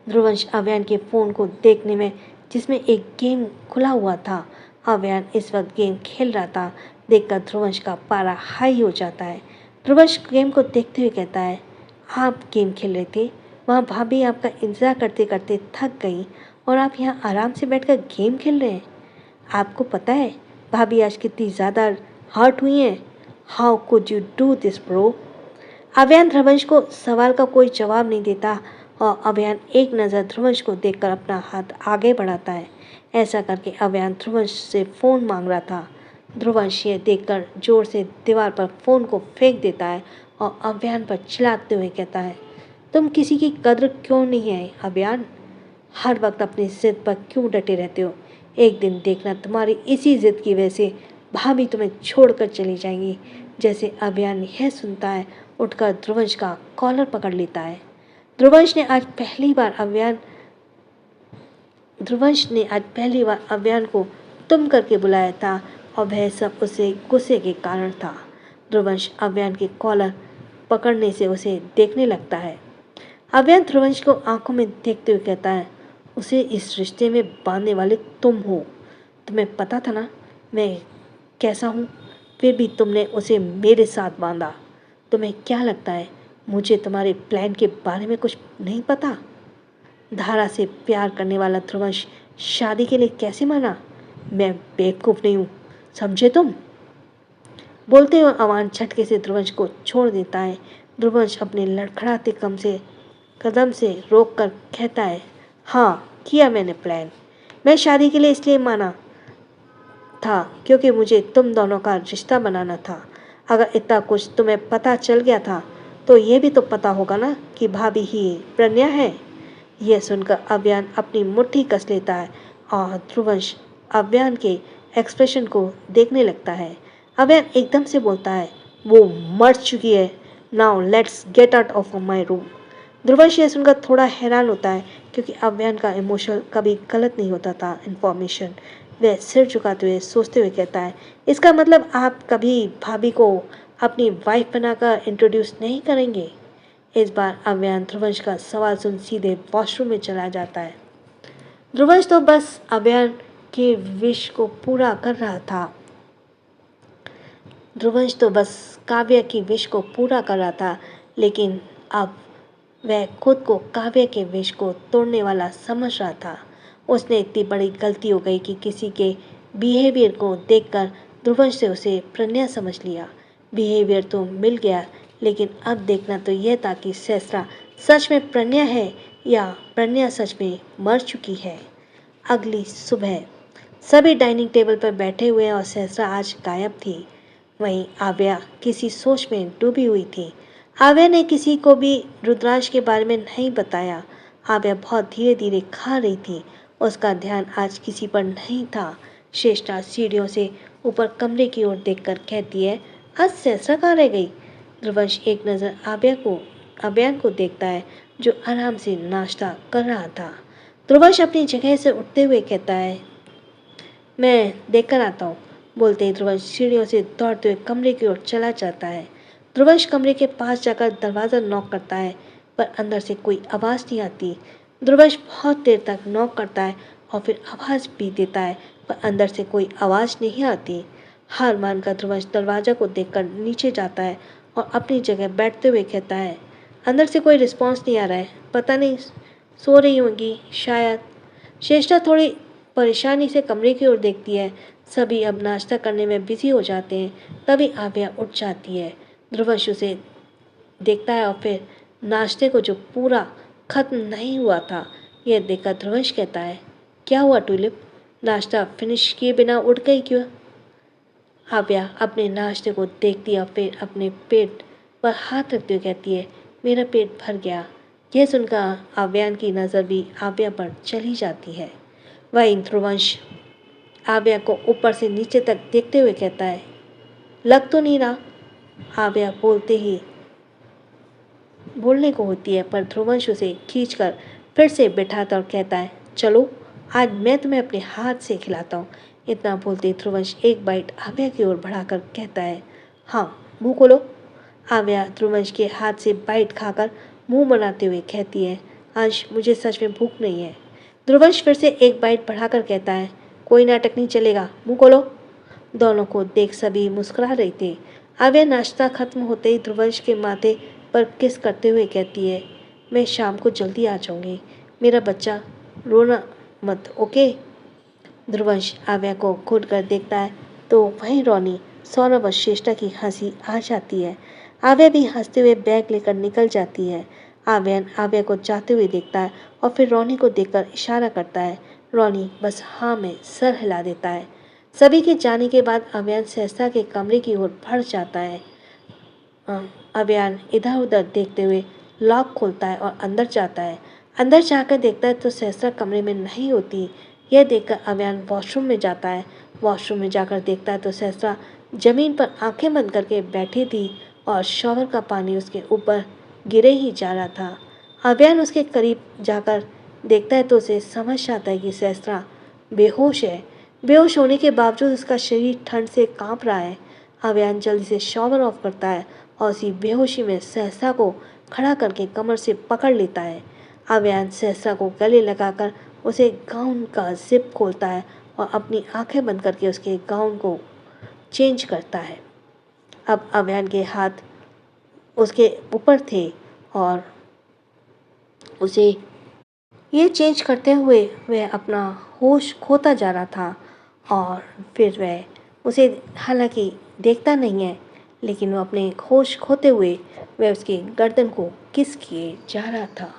ध्रुवंश अव्यान के फ़ोन को देखने में जिसमें एक गेम खुला हुआ था अव्यान इस वक्त गेम खेल रहा था। देखकर ध्रुवंश का पारा हाई हो जाता है। ध्रुवंश गेम को देखते हुए कहता है, आप गेम खेल रहे थे, वहाँ भाभी आपका इंतज़ार करते करते थक गई और आप यहाँ आराम से बैठकर गेम खेल रहे हैं। आपको पता है भाभी आज कितनी ज़्यादा हर्ट हुई हैं? How could you do this bro? Avyaan Dhruvansh को सवाल का कोई जवाब नहीं देता और अव्यान एक नज़र ध्रुवंश को देखकर अपना हाथ आगे बढ़ाता है। ऐसा करके अव्यान ध्रुवंश से फ़ोन मांग रहा था। ध्रुवंश ये देखकर जोर से दीवार पर फ़ोन को फेंक देता है और अव्यान पर चिल्लाते हुए कहता है, तुम किसी की कद्र क्यों नहीं है अव्यान? हर वक्त अपनी ज़िद पर क्यों डटे रहते हो? एक दिन देखना तुम्हारी इसी ज़िद की वजह से भाभी तुम्हें छोड़कर चली जाएंगी। जैसे अव्यान यह सुनता है, उठकर ध्रुवंश का कॉलर पकड़ लेता है। ध्रुवंश ने आज पहली बार अव्यान को तुम करके बुलाया था और वह सब उसे गुस्से के कारण था। ध्रुवंश अव्यान के कॉलर पकड़ने से उसे देखने लगता है। अव्यान ध्रुवंश को आंखों में देखते हुए कहता है, उसे इस रिश्ते में बांधने वाले तुम हो। तुम्हें पता था ना मैं कैसा हूँ, फिर भी तुमने उसे मेरे साथ बांधा। तुम्हें क्या लगता है मुझे तुम्हारे प्लान के बारे में कुछ नहीं पता? धारा से प्यार करने वाला ध्रुवंश शादी के लिए कैसे माना? मैं बेवकूफ़ नहीं हूँ, समझे तुम? बोलते हुए अवान झटके से ध्रुवंश को छोड़ देता है। ध्रुवंश अपने लड़खड़ाते कदम से रोक कर कहता है, हाँ किया मैंने प्लान। मैं शादी के लिए इसलिए माना था क्योंकि मुझे तुम दोनों का रिश्ता बनाना था। अगर इतना कुछ तुम्हें पता चल गया था तो ये भी तो पता होगा ना कि भाभी ही प्रज्ञा है। यह सुनकर अव्यान अपनी मुट्ठी कस लेता है और ध्रुवंश अव्यान के एक्सप्रेशन को देखने लगता है। अव्यान एकदम से बोलता है, वो मर चुकी है, now let's get out of my room. Dhruvansh यह सुनकर थोड़ा हैरान होता है क्योंकि अव्यान का इमोशनल कभी गलत नहीं होता था इन्फॉर्मेशन। वह सिर झुकाते हुए सोचते हुए कहता है, इसका मतलब आप कभी भाभी को अपनी वाइफ बनाकर इंट्रोड्यूस नहीं करेंगे? इस बार अव्यान ध्रुवंश का सवाल सुन सीधे वॉशरूम में चला जाता है। ध्रुवंश तो बस अव्यान के विश को पूरा कर रहा था। ध्रुवंश तो बस काव्य की विश को पूरा कर रहा था, लेकिन अब वह खुद को काव्य के विश को तोड़ने वाला समझ रहा था। उसने इतनी बड़ी गलती हो गई कि किसी के बिहेवियर को देखकर ध्रुवंश से उसे प्रज्ञा समझ लिया। बिहेवियर तो मिल गया, लेकिन अब देखना तो यह था कि सहस्रा सच में प्रज्ञा है या प्रज्ञा सच में मर चुकी है। अगली सुबह सभी डाइनिंग टेबल पर बैठे हुए और सहस्रा आज गायब थी। वहीं आव्या किसी सोच में डूबी हुई थी। आव्या ने किसी को भी रुद्रांश के बारे में नहीं बताया। आव्या बहुत धीरे धीरे खा रही थी। उसका ध्यान आज किसी पर नहीं था। श्रेष्ठा सीढ़ियों से ऊपर कमरे की ओर देखकर कहती है, आज सहस्रा कहाँ रह गई? ध्रुवंश एक नज़र अव्यान को देखता है जो आराम से नाश्ता कर रहा था। ध्रुवंश अपनी जगह से उठते हुए कहता है, मैं देखकर आता हूँ। बोलते ही ध्रुवंश सीढ़ियों से दौड़ते हुए कमरे की ओर चला जाता है। ध्रुवंश कमरे के पास जाकर दरवाज़ा नॉक करता है, पर अंदर से कोई आवाज़ नहीं आती। ध्रुवंश बहुत देर तक नॉक करता है और फिर आवाज़ भी देता है, पर अंदर से कोई आवाज़ नहीं आती। हार मानकर ध्रुवंश दरवाज़ा को देखकर नीचे जाता है और अपनी जगह बैठते हुए कहता है, अंदर से कोई रिस्पॉन्स नहीं आ रहा है, पता नहीं सो रही होंगी शायद। श्रेष्ठा थोड़ी परेशानी से कमरे की ओर देखती है। सभी अब नाश्ता करने में बिजी हो जाते हैं। तभी आव्या उठ जाती है। ध्रुवंश उसे देखता है और फिर नाश्ते को जो पूरा खत्म नहीं हुआ था यह देखकर ध्रुवंश कहता है, क्या हुआ टुलिप, नाश्ता फिनिश किए बिना उठ गई क्यों? आव्या अपने नाश्ते को देखती है और फिर अपने पेट पर हाथ रखते हुए कहती है, मेरा पेट भर गया। यह सुनकर आव्यान की नज़र भी आव्या पर चली जाती है। वहीं ध्रुवंश आव्या को ऊपर से नीचे तक देखते हुए कहता है, लग तो नहीं रहा। आव्या बोलने को होती है, पर ध्रुवंश उसे खींचकर फिर से बिठाता और कहता है, चलो आज मैं तुम्हें अपने हाथ से खिलाता हूँ। इतना बोलते ध्रुवंश एक बाइट आव्या की ओर बढ़ाकर कहता है, हाँ मुँह खोलो। आव्या ध्रुवंश के हाथ से बाइट खाकर मुंह बनाते हुए कहती है, अंश मुझे सच में भूख नहीं है। ध्रुवंश फिर से एक बाइट बढ़ाकर कहता है, कोई नाटक नहीं चलेगा, मुंह खोलो। दोनों को देख सभी मुस्कुरा रही थी। आव्या नाश्ता खत्म होते ही ध्रुवंश के माथे पर किस करते हुए कहती है, मैं शाम को जल्दी आ जाऊंगी, मेरा बच्चा रोना मत, ओके। ध्रुवंश आव्या को घूर कर देखता है तो वहीं रोनी, सौरभ और श्रेष्ठा की हंसी आ जाती है। आव्या भी हंसते हुए बैग लेकर निकल जाती है। आव्यान आव्या को जाते हुए देखता है और फिर रोनी को देखकर इशारा करता है। रोनी बस हाँ में सर हिला देता है। सभी के जाने के बाद आव्यान सहसा के कमरे की ओर बढ़ जाता है। आव्यान इधर उधर देखते हुए लॉक खोलता है और अंदर जाता है। अंदर जाकर देखता है तो सहसा कमरे में नहीं होती। यह देखकर आव्यान वॉशरूम में जाता है। वॉशरूम में जाकर देखता है तो सहसा जमीन पर आंखें बंद करके बैठी थी और शॉवर का पानी उसके ऊपर गिरे ही जा रहा था। आव्यान उसके करीब जाकर देखता है तो उसे समझ आता है कि सहसा बेहोश है। बेहोश होने के बावजूद उसका शरीर ठंड से कांप रहा है। आव्यान जल्दी से शॉवर ऑफ करता है और उसी बेहोशी में सहसा को खड़ा करके कमर से पकड़ लेता है। आव्यान सहसा को गले लगाकर उसे गाउन का जिप खोलता है और अपनी आंखें बंद करके उसके गाउन को चेंज करता है। अब आव्यान के हाथ उसके ऊपर थे और उसे ये चेंज करते हुए वह अपना होश खोता जा रहा था और फिर वह उसे हालांकि देखता नहीं है, लेकिन वो अपने होश खोते हुए वह उसकी गर्दन को किस किए जा रहा था।